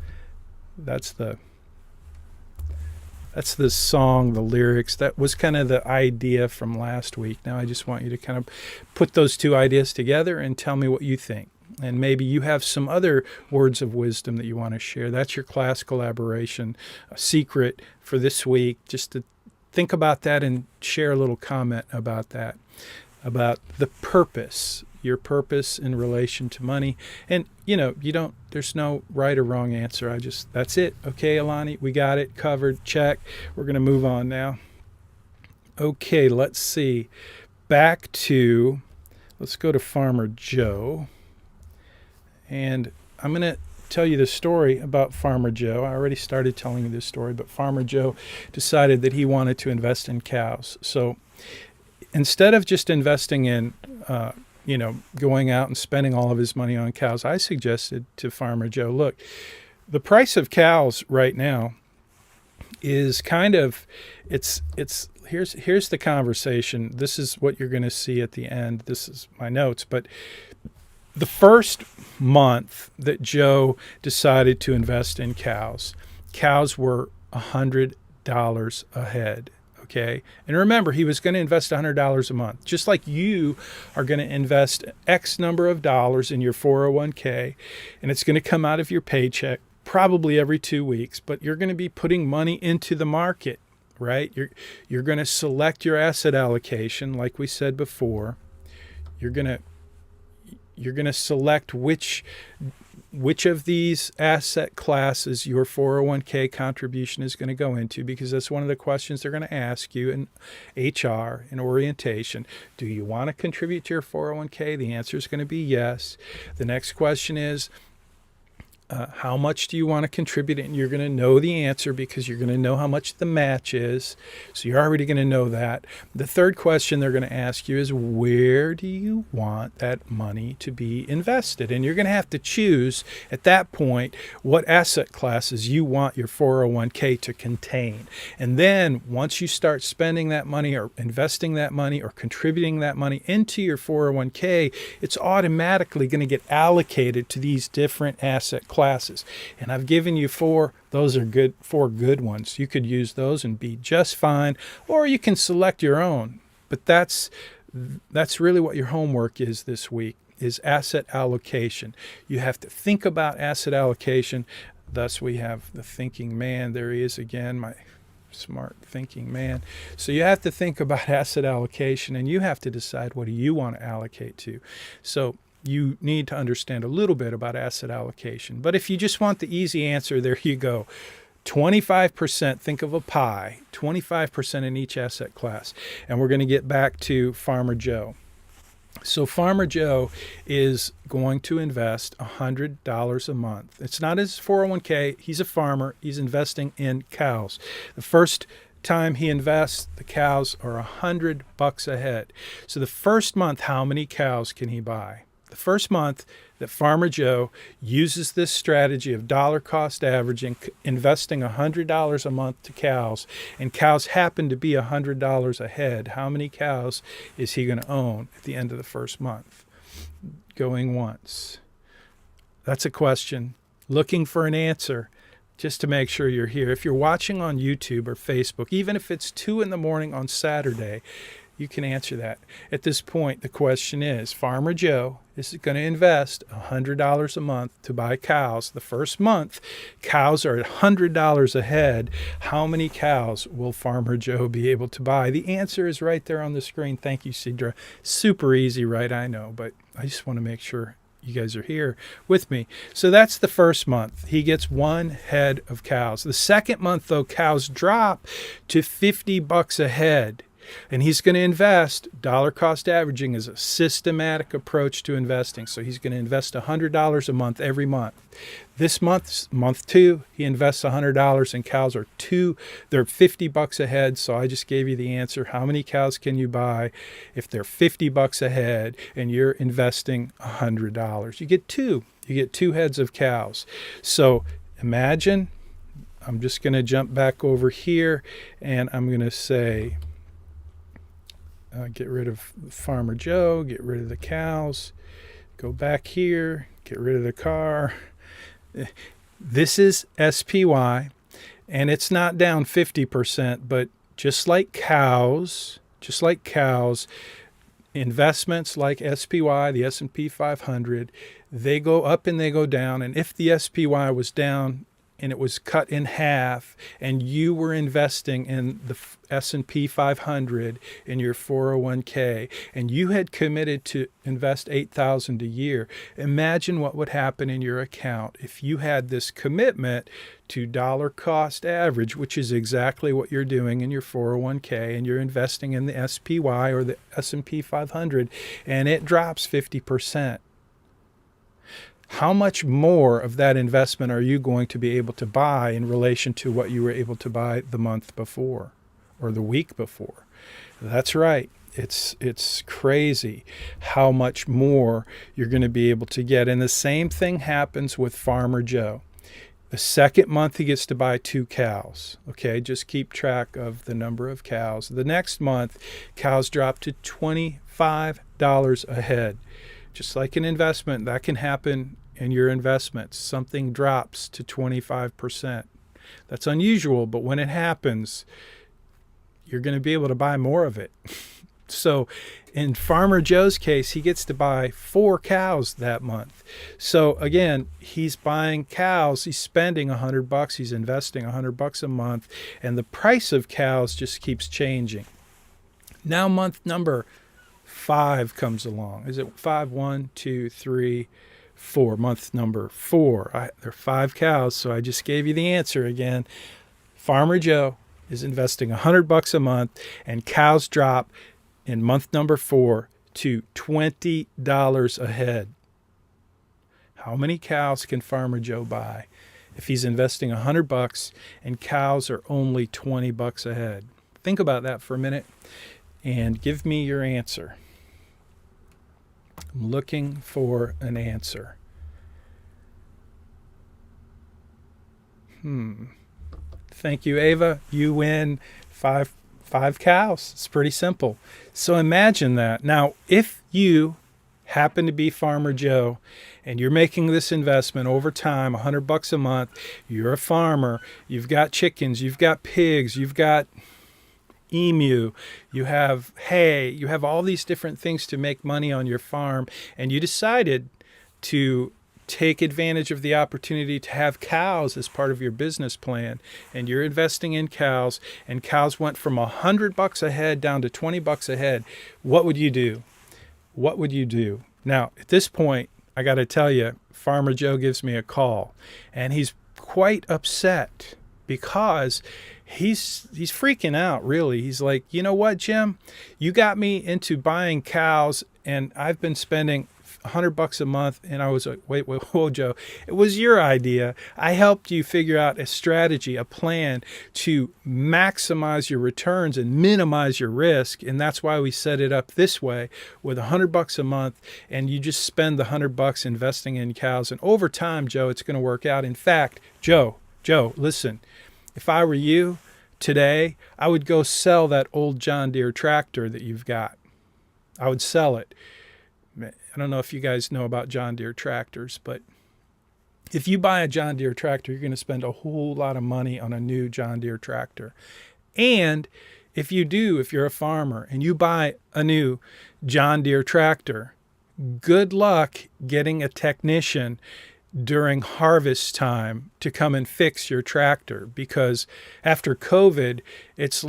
song, the lyrics. That was kind of the idea from last week. Now I just want you to kind of put those 2 ideas together and tell me what you think. And maybe you have some other words of wisdom that you want to share. That's your class collaboration secret for this week. Just to think about that and share a little comment about that, about the purpose, your purpose in relation to money. And, there's no right or wrong answer. That's it. Okay, Alani, we got it covered. Check. We're going to move on now. Okay, let's see. Let's go to Farmer Joe. And I'm going to tell you the story about Farmer Joe. I already started telling you this story, but Farmer Joe decided that he wanted to invest in cows. So instead of just investing in, going out and spending all of his money on cows, I suggested to Farmer Joe, look, the price of cows right now is kind of, here's the conversation. This is what you're going to see at the end. This is my notes, but the first month that Joe decided to invest in cows were $100 a head, okay? And remember, he was going to invest $100 a month, just like you are going to invest X number of dollars in your 401k, and it's going to come out of your paycheck probably every 2 weeks, but you're going to be putting money into the market, right? You're going to select your asset allocation, like we said before. You're going to select which of these asset classes your 401k contribution is going to go into, because that's one of the questions they're going to ask you in HR, in orientation. Do you want to contribute to your 401k? The answer is going to be yes. The next question is, how much do you want to contribute? And you're going to know the answer because you're going to know how much the match is. So you're already going to know that. The third question they're going to ask you is, where do you want that money to be invested? And you're going to have to choose at that point what asset classes you want your 401k to contain. And then once you start spending that money or investing that money or contributing that money into your 401k, it's automatically going to get allocated to these different asset classes. And I've given you 4. Those are 4 good ones. You could use those and be just fine, or you can select your own. But that's really what your homework is this week, is asset allocation. You have to think about asset allocation. Thus, we have the thinking man. There he is again, my smart thinking man. So you have to think about asset allocation, and you have to decide, what do you want to allocate to? So you need to understand a little bit about asset allocation. But if you just want the easy answer, there you go. 25%, think of a pie, 25% in each asset class. And we're going to get back to Farmer Joe. So Farmer Joe is going to invest $100 a month. It's not his 401k. He's a farmer. He's investing in cows. The first time he invests, the cows are $100 a head. So the first month, how many cows can he buy? The first month that Farmer Joe uses this strategy of dollar cost averaging, investing $100 a month to cows, and cows happen to be $100 a head, how many cows is he going to own at the end of the first month? Going once. That's a question. Looking for an answer. just to make sure you're here. If you're watching on YouTube or Facebook, even if it's 2 in the morning on Saturday, you can answer that. At this point, the question is, Farmer Joe is going to invest $100 a month to buy cows. The first month, cows are $100 a head. How many cows will Farmer Joe be able to buy? The answer is right there on the screen. Thank you, Cedra. Super easy, right? I know, but I just want to make sure you guys are here with me. So that's the first month. He gets 1 head of cows. The second month, though, cows drop to $50 a head. And he's going to invest. Dollar cost averaging is a systematic approach to investing. So he's going to invest $100 a month every month. This month, month 2, he invests $100 and cows are they're $50 a head. So I just gave you the answer. How many cows can you buy if they're $50 a head and you're investing $100? You get 2. You get 2 heads of cows. So imagine, I'm just going to jump back over here and I'm going to say, get rid of Farmer Joe, get rid of the cows, go back here, get rid of the car. This is SPY, and it's not down 50%, but just like cows, investments like SPY, the S&P 500, they go up and they go down. And if the SPY was down and it was cut in half, and you were investing in the S&P 500 in your 401k, and you had committed to invest $8,000 a year, imagine what would happen in your account if you had this commitment to dollar cost average, which is exactly what you're doing in your 401k, and you're investing in the SPY or the S&P 500, and it drops 50%. How much more of that investment are you going to be able to buy in relation to what you were able to buy the month before or the week before? That's right. It's crazy how much more you're going to be able to get. And the same thing happens with Farmer Joe. The second month he gets to buy 2 cows. Okay, just keep track of the number of cows. The next month, cows drop to $25 a head. Just like an investment, that can happen in your investments. Something drops to 25%. That's unusual, but when it happens, you're going to be able to buy more of it. So in Farmer Joe's case, he gets to buy 4 cows that month. So again, he's buying cows, he's spending $100, he's investing $100 a month, and the price of cows just keeps changing. Now month number 5 comes along. Is it 5? 1, 2, 3, 4. Month number 4. There are 5 cows, so I just gave you the answer again. Farmer Joe is investing $100 a month, and cows drop in month number 4 to $20 a head. How many cows can Farmer Joe buy if he's investing $100 and cows are only $20 a head? Think about that for a minute and give me your answer. I'm looking for an answer. Thank you, Ava. You win 5 cows. It's pretty simple. So imagine that. Now, if you happen to be Farmer Joe and you're making this investment over time, $100 a month, you're a farmer, you've got chickens, you've got pigs, you've got emu, you have hay, you have all these different things to make money on your farm, and you decided to take advantage of the opportunity to have cows as part of your business plan, and you're investing in cows, and cows went from $100 a head down to $20 a head. What would you do? What would you do? Now, at this point, I got to tell you, Farmer Joe gives me a call, and he's quite upset because he's freaking out, really. He's like, you know what, Jim? You got me into buying cows, and I've been spending $100 a month. And I was like, wait, whoa, Joe, it was your idea. I helped you figure out a strategy, a plan to maximize your returns and minimize your risk. And that's why we set it up this way with $100 a month. And you just spend the $100 investing in cows. And over time, Joe, it's going to work out. In fact, Joe, listen, if I were you today, I would go sell that old John Deere tractor that you've got. I would sell it. I don't know if you guys know about John Deere tractors, but If you buy a John Deere tractor, you're going to spend a whole lot of money on a new John Deere tractor. And if you're a farmer and you buy a new John Deere tractor, good luck getting a technician during harvest time to come and fix your tractor, because after COVID, it's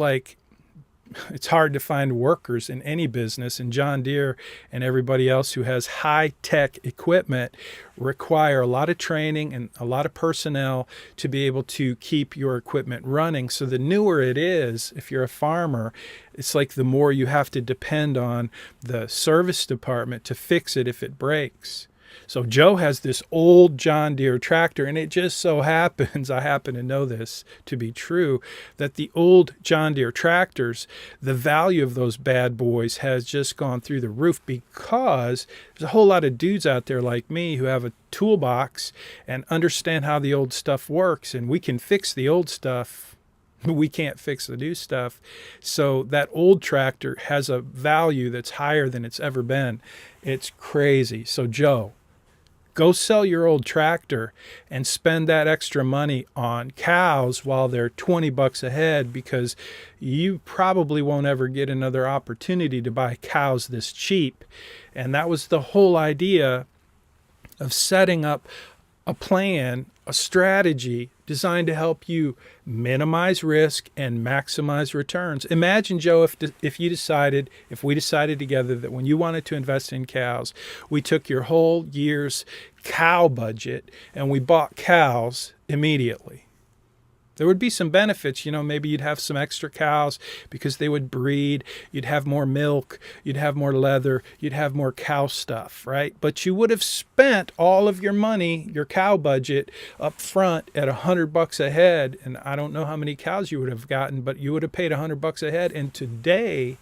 hard to find workers in any business, and John Deere and everybody else who has high-tech equipment require a lot of training and a lot of personnel to be able to keep your equipment running. So the newer it is, if you're a farmer, it's like the more you have to depend on the service department to fix it if it breaks. So Joe has this old John Deere tractor, and it just so happens, I happen to know this to be true, that the old John Deere tractors, the value of those bad boys has just gone through the roof, because there's a whole lot of dudes out there like me who have a toolbox and understand how the old stuff works, and we can fix the old stuff. We can't fix the new stuff. So that old tractor has a value that's higher than it's ever been. It's crazy. So Joe, go sell your old tractor and spend that extra money on cows while they're $20 a head, because you probably won't ever get another opportunity to buy cows this cheap. And that was the whole idea of setting up a plan, a strategy designed to help you minimize risk and maximize returns. Imagine, Joe, if we decided together that when you wanted to invest in cows, we took your whole year's cow budget and we bought cows immediately. There would be some benefits, maybe you'd have some extra cows because they would breed, you'd have more milk, you'd have more leather, you'd have more cow stuff, right? But you would have spent all of your money, your cow budget, up front at $100 a head. And I don't know how many cows you would have gotten, but you would have paid $100 a head. And today,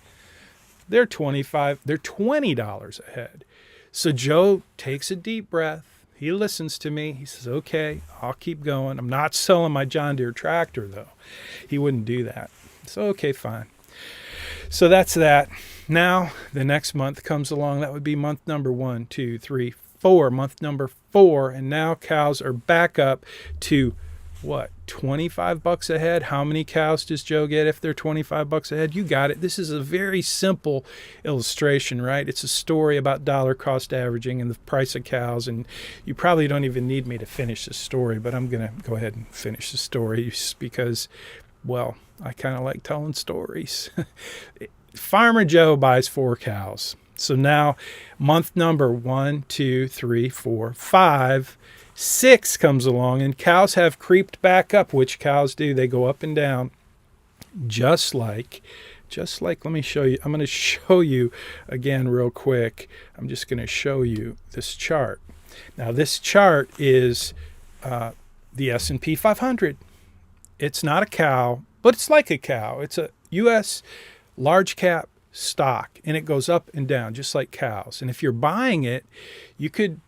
they're $20 a head. So Joe takes a deep breath. He listens to me. He says, okay, I'll keep going. I'm not selling my John Deere tractor, though. He wouldn't do that. So, okay, fine. So that's that. Now, the next month comes along. That would be month number 1, 2, 3, 4. Month number 4. And now cows are back up to, what, $25 a head? How many cows does Joe get if they're $25 a head? You got it. This is a very simple illustration, right? It's a story about dollar cost averaging and the price of cows, and you probably don't even need me to finish the story, but I'm going to go ahead and finish the story because, well, I kind of like telling stories. Farmer Joe buys 4 cows. So now month number 1, 2, 3, 4, 5, 6 comes along, and cows have creeped back up, which cows do. They go up and down, just like, let me show you. I'm going to show you again real quick. I'm just going to show you this chart. Now, this chart is the S&P 500. It's not a cow, but it's like a cow. It's a U.S. large cap stock, and it goes up and down just like cows. And if you're buying it, you could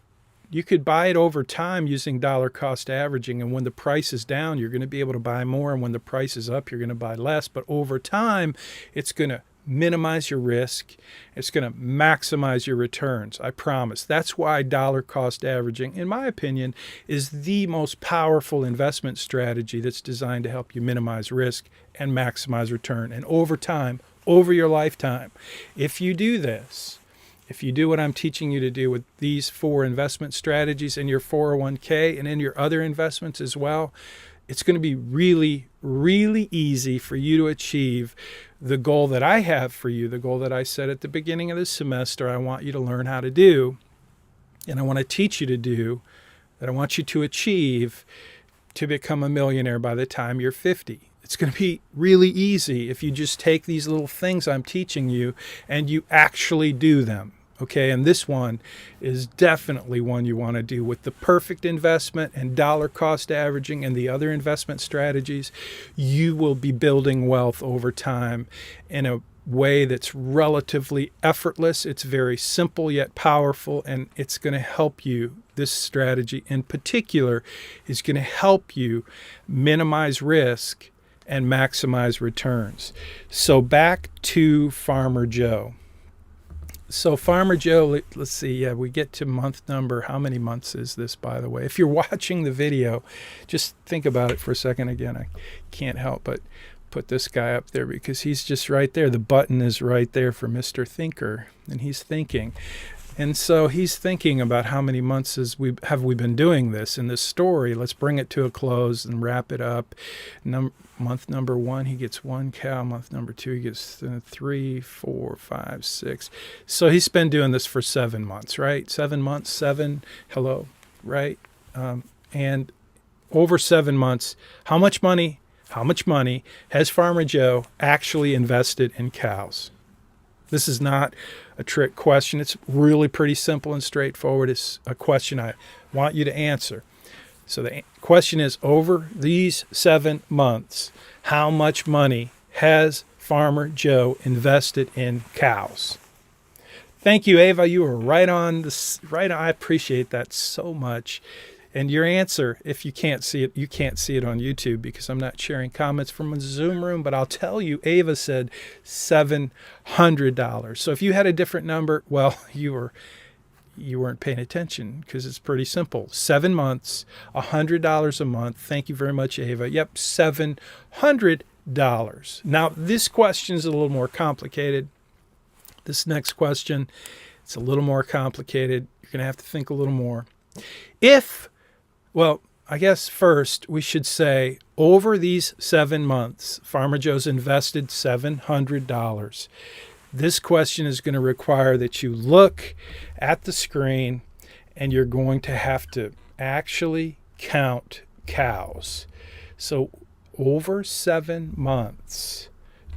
buy it over time using dollar cost averaging, and when the price is down, you're going to be able to buy more, and when the price is up, you're going to buy less. But over time, it's going to minimize your risk. It's going to maximize your returns. I promise. That's why dollar cost averaging, in my opinion, is the most powerful investment strategy that's designed to help you minimize risk and maximize return. And over time, over your lifetime, if you do this, if you do what I'm teaching you to do with these 4 investment strategies in your 401k and in your other investments as well, it's going to be really, really easy for you to achieve the goal that I have for you, the goal that I set at the beginning of this semester. I want you to learn how to do, and I want to teach you to do, that I want you to achieve to become a millionaire by the time you're 50. It's going to be really easy if you just take these little things I'm teaching you and you actually do them. Okay, and this one is definitely one you want to do with the perfect investment and dollar cost averaging and the other investment strategies. You will be building wealth over time in a way that's relatively effortless. It's very simple yet powerful, and it's going to help you. This strategy in particular is going to help you minimize risk and maximize returns. So back to Farmer Joe. So Farmer Joe, let's see. Yeah, we get to month number. How many months is this, by the way? If you're watching the video, just think about it for a second. Again, I can't help but put this guy up there because he's just right there. The button is right there for Mr. Thinker, and he's thinking. And so he's thinking about how many months have we been doing this in this story. Let's bring it to a close and wrap it up. Month number 1, he gets 1 cow. Month number 2, he gets 3, 4, 5, 6. So he's been doing this for 7 months, right? 7 months, 7, hello, right? And over 7 months, how much money has Farmer Joe actually invested in cows? This is not a trick question. It's really pretty simple and straightforward. It's a question I want you to answer. So the question is, over these 7 months, how much money has Farmer Joe invested in cows? Thank you, Ava. You were right on this. Right on. I appreciate that so much. And your answer, if you can't see it, you can't see it on YouTube because I'm not sharing comments from a Zoom room, but I'll tell you, Ava said $700. So if you had a different number, well, you weren't paying attention because it's pretty simple. 7 months, $100 a month. Thank you very much, Ava. Yep, $700. Now, this question is a little more complicated. This next question, it's a little more complicated. You're going to have to think a little more. Well, I guess first we should say over these 7 months, Farmer Joe's invested $700. This question is going to require that you look at the screen and you're going to have to actually count cows. So over 7 months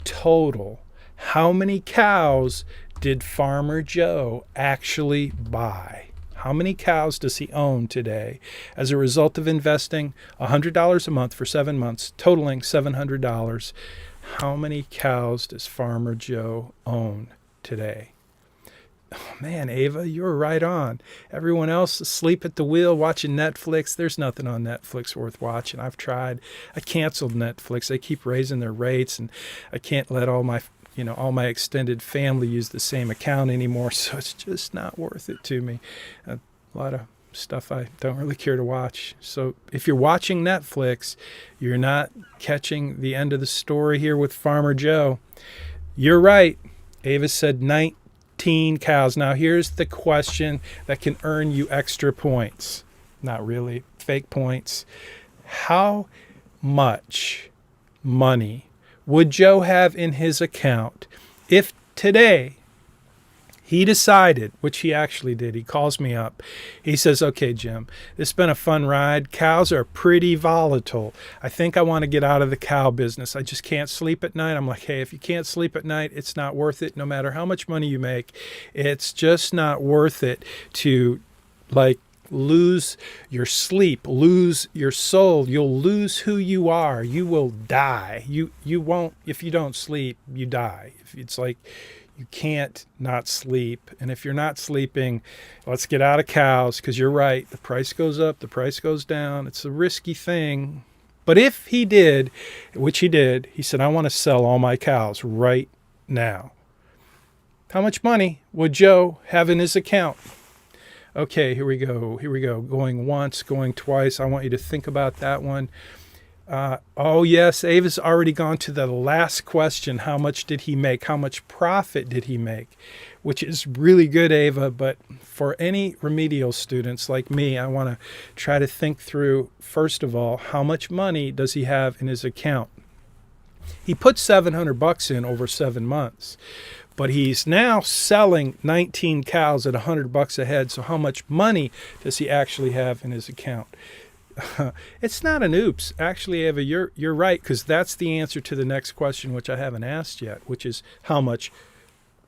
total, how many cows did Farmer Joe actually buy? How many cows does he own today as a result of investing $100 a month for 7 months, totaling $700? How many cows does Farmer Joe own today? Oh, man, Ava, you were right on. Everyone else asleep at the wheel watching Netflix. There's nothing on Netflix worth watching. I've tried. I canceled Netflix. They keep raising their rates, and I can't let all my extended family use the same account anymore, so it's just not worth it to me. A lot of stuff I don't really care to watch. So if you're watching Netflix, you're not catching the end of the story here with Farmer Joe. You're right. Ava said 19 cows. Now here's the question that can earn you extra points. Not really, fake points. How much money would Joe have in his account if today he decided, which he actually did, he calls me up, he says, okay, Jim, this has been a fun ride. Cows are pretty volatile. I think I want to get out of the cow business. I just can't sleep at night. I'm like, hey, if you can't sleep at night, it's not worth it. No matter how much money you make, it's just not worth it to lose your sleep, lose your soul. You'll lose who you are. You will die. You won't, if you don't sleep, you die. It's like you can't not sleep. And if you're not sleeping, let's get out of cows, because you're right. The price goes up, the price goes down. It's a risky thing. But if he did, which he did, he said, I want to sell all my cows right now. How much money would Joe have in his account? Okay, here we go. Going once, going twice. I want you to think about that one. Oh, yes, Ava's already gone to the last question. How much did he make? How much profit did he make? Which is really good, Ava, but for any remedial students like me, I want to try to think through, first of all, how much money does he have in his account? He put $700 in over 7 months. But he's now selling 19 cows at $100 a head. So how much money does he actually have in his account? It's not an oops. Actually, Eva, you're right, because that's the answer to the next question, which I haven't asked yet, which is how much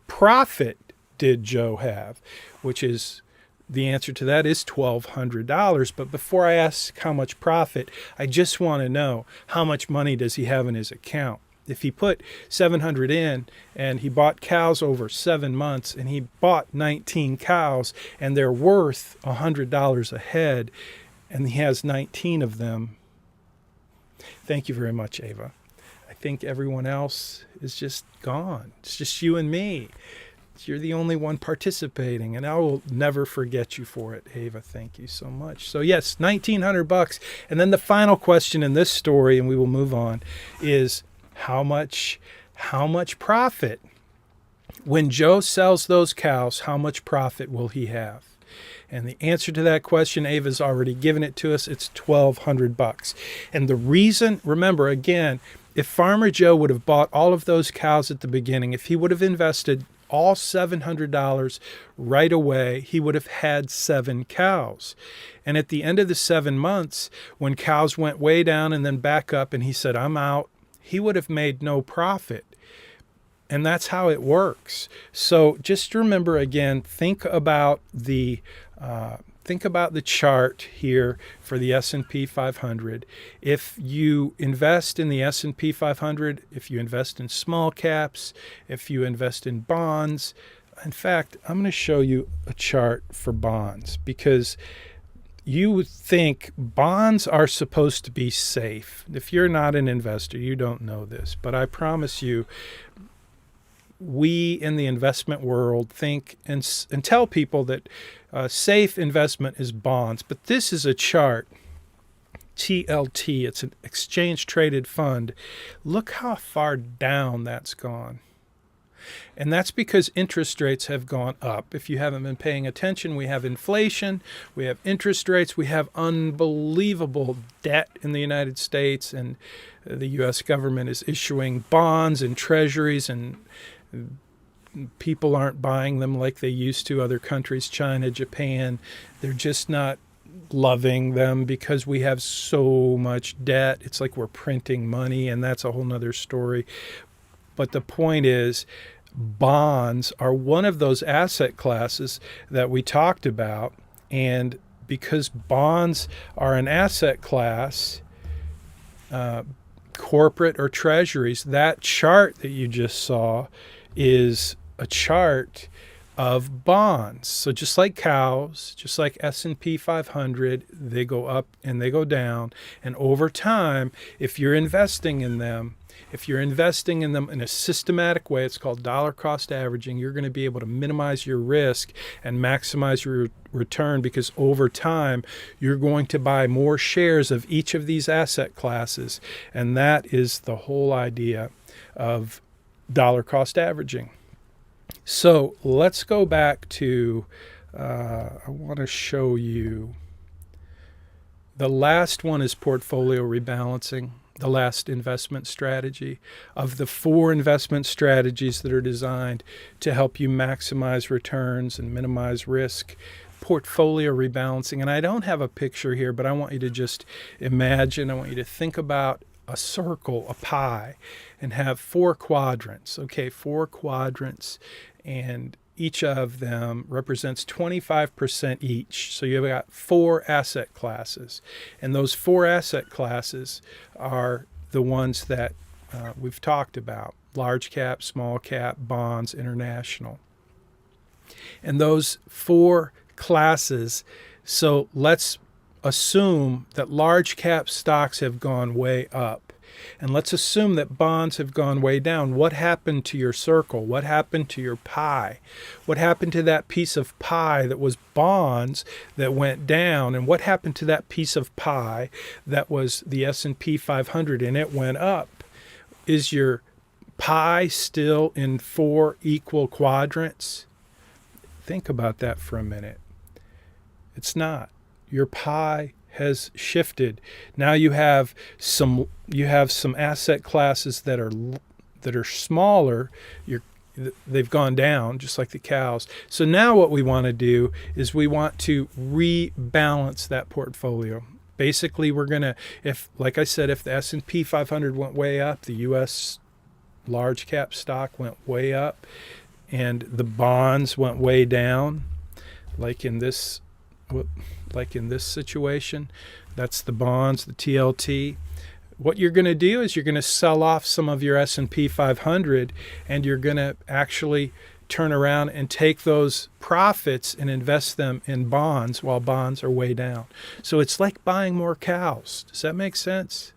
profit did Joe have? Which is the answer to that is $1,200. But before I ask how much profit, I just want to know how much money does he have in his account? If he put $700 in and he bought cows over 7 months and he bought 19 cows and they're worth $100 a head and he has 19 of them. Thank you very much, Ava. I think everyone else is just gone. It's just you and me. You're the only one participating, and I will never forget you for it, Ava. Thank you so much. So yes, $1,900. And then the final question in this story, and we will move on, is how much profit? When Joe sells those cows, how much profit will he have? And the answer to that question, Ava's already given it to us. It's $1,200. And the reason, remember, again, if Farmer Joe would have bought all of those cows at the beginning, if he would have invested all $700 right away, he would have had 7 cows. And at the end of the 7 months, when cows went way down and then back up, and he said, I'm out, he would have made no profit. And that's how it works. So just remember, again, think about the chart here for the S&P 500. If you invest in the S&P 500, if you invest in small caps, if you invest in bonds, in fact, I'm going to show you a chart for bonds, because you would think bonds are supposed to be safe. If you're not an investor, you don't know this, but I promise you, we in the investment world think and tell people that safe investment is bonds. But this is a chart, TLT. It's an exchange traded fund. Look how far down that's gone. And that's because interest rates have gone up. If you haven't been paying attention, we have inflation, we have interest rates, we have unbelievable debt in the United States, and the U.S. government is issuing bonds and treasuries, and people aren't buying them like they used to. Other countries, China, Japan, they're just not loving them because we have so much debt. It's like we're printing money, and that's a whole nother story. But the point is, bonds are one of those asset classes that we talked about. And because bonds are an asset class, corporate or treasuries, that chart that you just saw is a chart of bonds. So just like cows, just like S&P 500, they go up and they go down. And over time, if you're investing in them in a systematic way, it's called dollar cost averaging, you're going to be able to minimize your risk and maximize your return, because over time, you're going to buy more shares of each of these asset classes. And that is the whole idea of dollar cost averaging. So let's go back to, I want to show you, the last one is portfolio rebalancing, the last investment strategy of the 4 investment strategies that are designed to help you maximize returns and minimize risk. Portfolio rebalancing. And I don't have a picture here, but I want you to just imagine, I want you to think about a circle, a pie, and have 4 quadrants. Okay, 4 quadrants, and each of them represents 25% each. So you've got 4 asset classes. And those 4 asset classes are the ones that we've talked about: large cap, small cap, bonds, international. And those 4 classes, so let's assume that large cap stocks have gone way up, and let's assume that bonds have gone way down. What happened to your circle? What happened to your pie? What happened to that piece of pie that was bonds that went down? And what happened to that piece of pie that was the S&P 500 and it went up? Is your pie still in 4 equal quadrants? Think about that for a minute. It's not. Your pie has shifted. Now you have some asset classes that are smaller. They've gone down, just like the cows. So now what we want to do is we want to rebalance that portfolio. Basically, we're going to, like I said, if the S&P 500 went way up, the U.S. large cap stock went way up, and the bonds went way down, like in this situation, that's the bonds, the TLT. What you're going to do is you're going to sell off some of your S&P 500, and you're going to actually turn around and take those profits and invest them in bonds while bonds are way down. So it's like buying more cows. Does that make sense?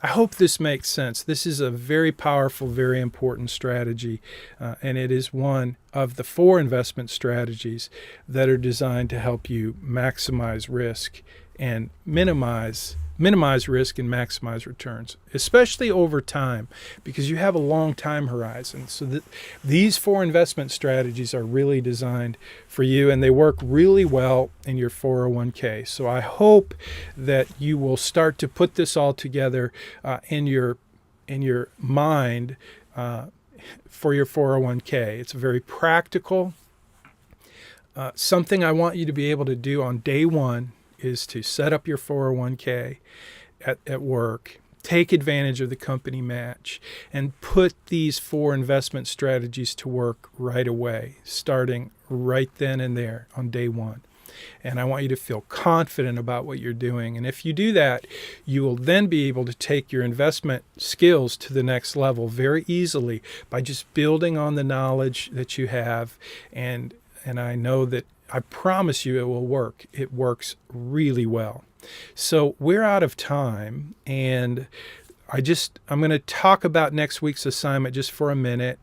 I hope this makes sense. This is a very powerful, very important strategy, and it is one of the 4 investment strategies that are designed to help you maximize risk and minimize risk and maximize returns, especially over time, because you have a long time horizon. So these 4 investment strategies are really designed for you, and they work really well in your 401k. So I hope that you will start to put this all together in your mind for your 401k. It's very practical. Something I want you to be able to do on day one is to set up your 401k at work, take advantage of the company match, and put these 4 investment strategies to work right away, starting right then and there on day one. And I want you to feel confident about what you're doing. And if you do that, you will then be able to take your investment skills to the next level very easily by just building on the knowledge that you have. And I know that I promise you it will work. It works really well. So we're out of time, and I'm going to talk about next week's assignment just for a minute.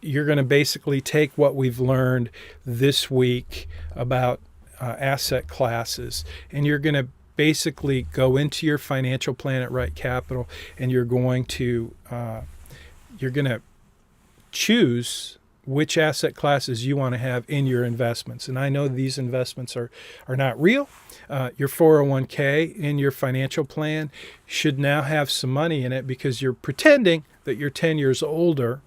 You're going to basically take what we've learned this week about asset classes, and you're going to basically go into your financial plan at Right Capital, and you're going to choose which asset classes you want to have in your investments. And I know these investments are not real. Your 401k in your financial plan should now have some money in it because you're pretending that you're 10 years older,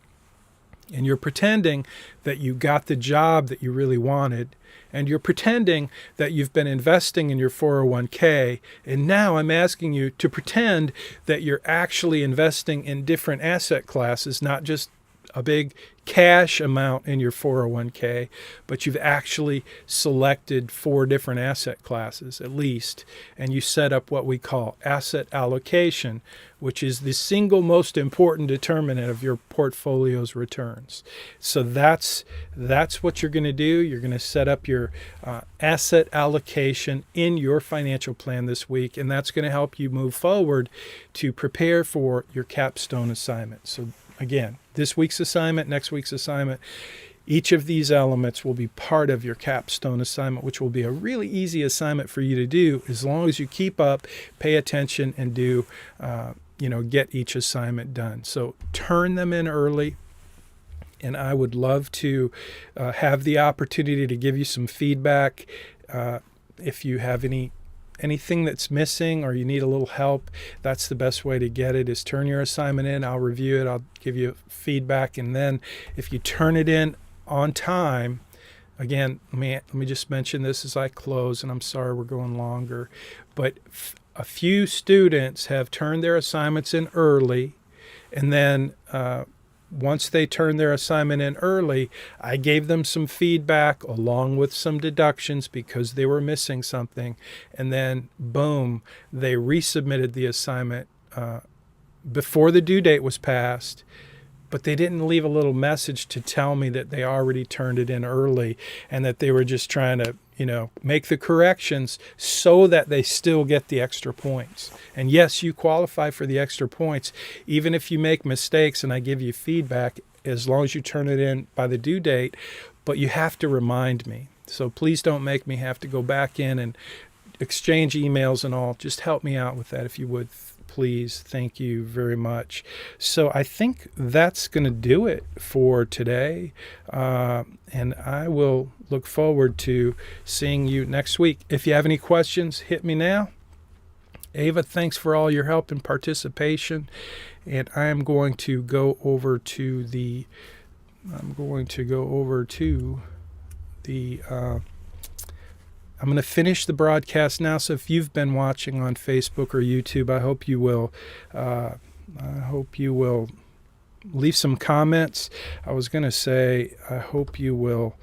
and you're pretending that you got the job that you really wanted, and you're pretending that you've been investing in your 401k, and now I'm asking you to pretend that you're actually investing in different asset classes, not just a big cash amount in your 401k, but you've actually selected 4 different asset classes at least, and you set up what we call asset allocation, which is the single most important determinant of your portfolio's returns. So that's what you're going to do. You're going to set up your asset allocation in your financial plan this week, and that's going to help you move forward to prepare for your capstone assignment. So again, this week's assignment, next week's assignment, each of these elements will be part of your capstone assignment, which will be a really easy assignment for you to do as long as you keep up, pay attention, and do, get each assignment done. So turn them in early, and I would love to have the opportunity to give you some feedback. If you have anything that's missing or you need a little help, that's the best way to get it, is turn your assignment in. I'll review it. I'll give you feedback. And then if you turn it in on time, again, let me just mention this as I close, and I'm sorry we're going longer, but a few students have turned their assignments in early, and then once they turned their assignment in early, I gave them some feedback along with some deductions because they were missing something. And then, boom, they resubmitted the assignment before the due date was passed. But they didn't leave a little message to tell me that they already turned it in early and that they were just trying to, make the corrections so that they still get the extra points. And yes, you qualify for the extra points, even if you make mistakes and I give you feedback, as long as you turn it in by the due date, but you have to remind me. So please don't make me have to go back in and exchange emails and all. Just help me out with that if you would. Please. Thank you very much. So I think that's going to do it for today. And I will look forward to seeing you next week. If you have any questions, hit me now. Ava, thanks for all your help and participation. And I am going to go over to the I'm going to finish the broadcast now, so if you've been watching on Facebook or YouTube, I hope you will leave some comments. I was going to say, I hope you will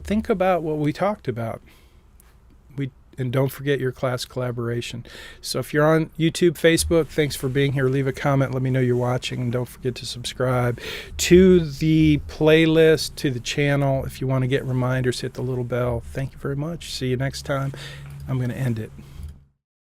think about what we talked about. And don't forget your class collaboration. So if you're on YouTube, Facebook, thanks for being here. Leave a comment. Let me know you're watching. And don't forget to subscribe to the playlist, to the channel. If you want to get reminders, hit the little bell. Thank you very much. See you next time. I'm going to end it.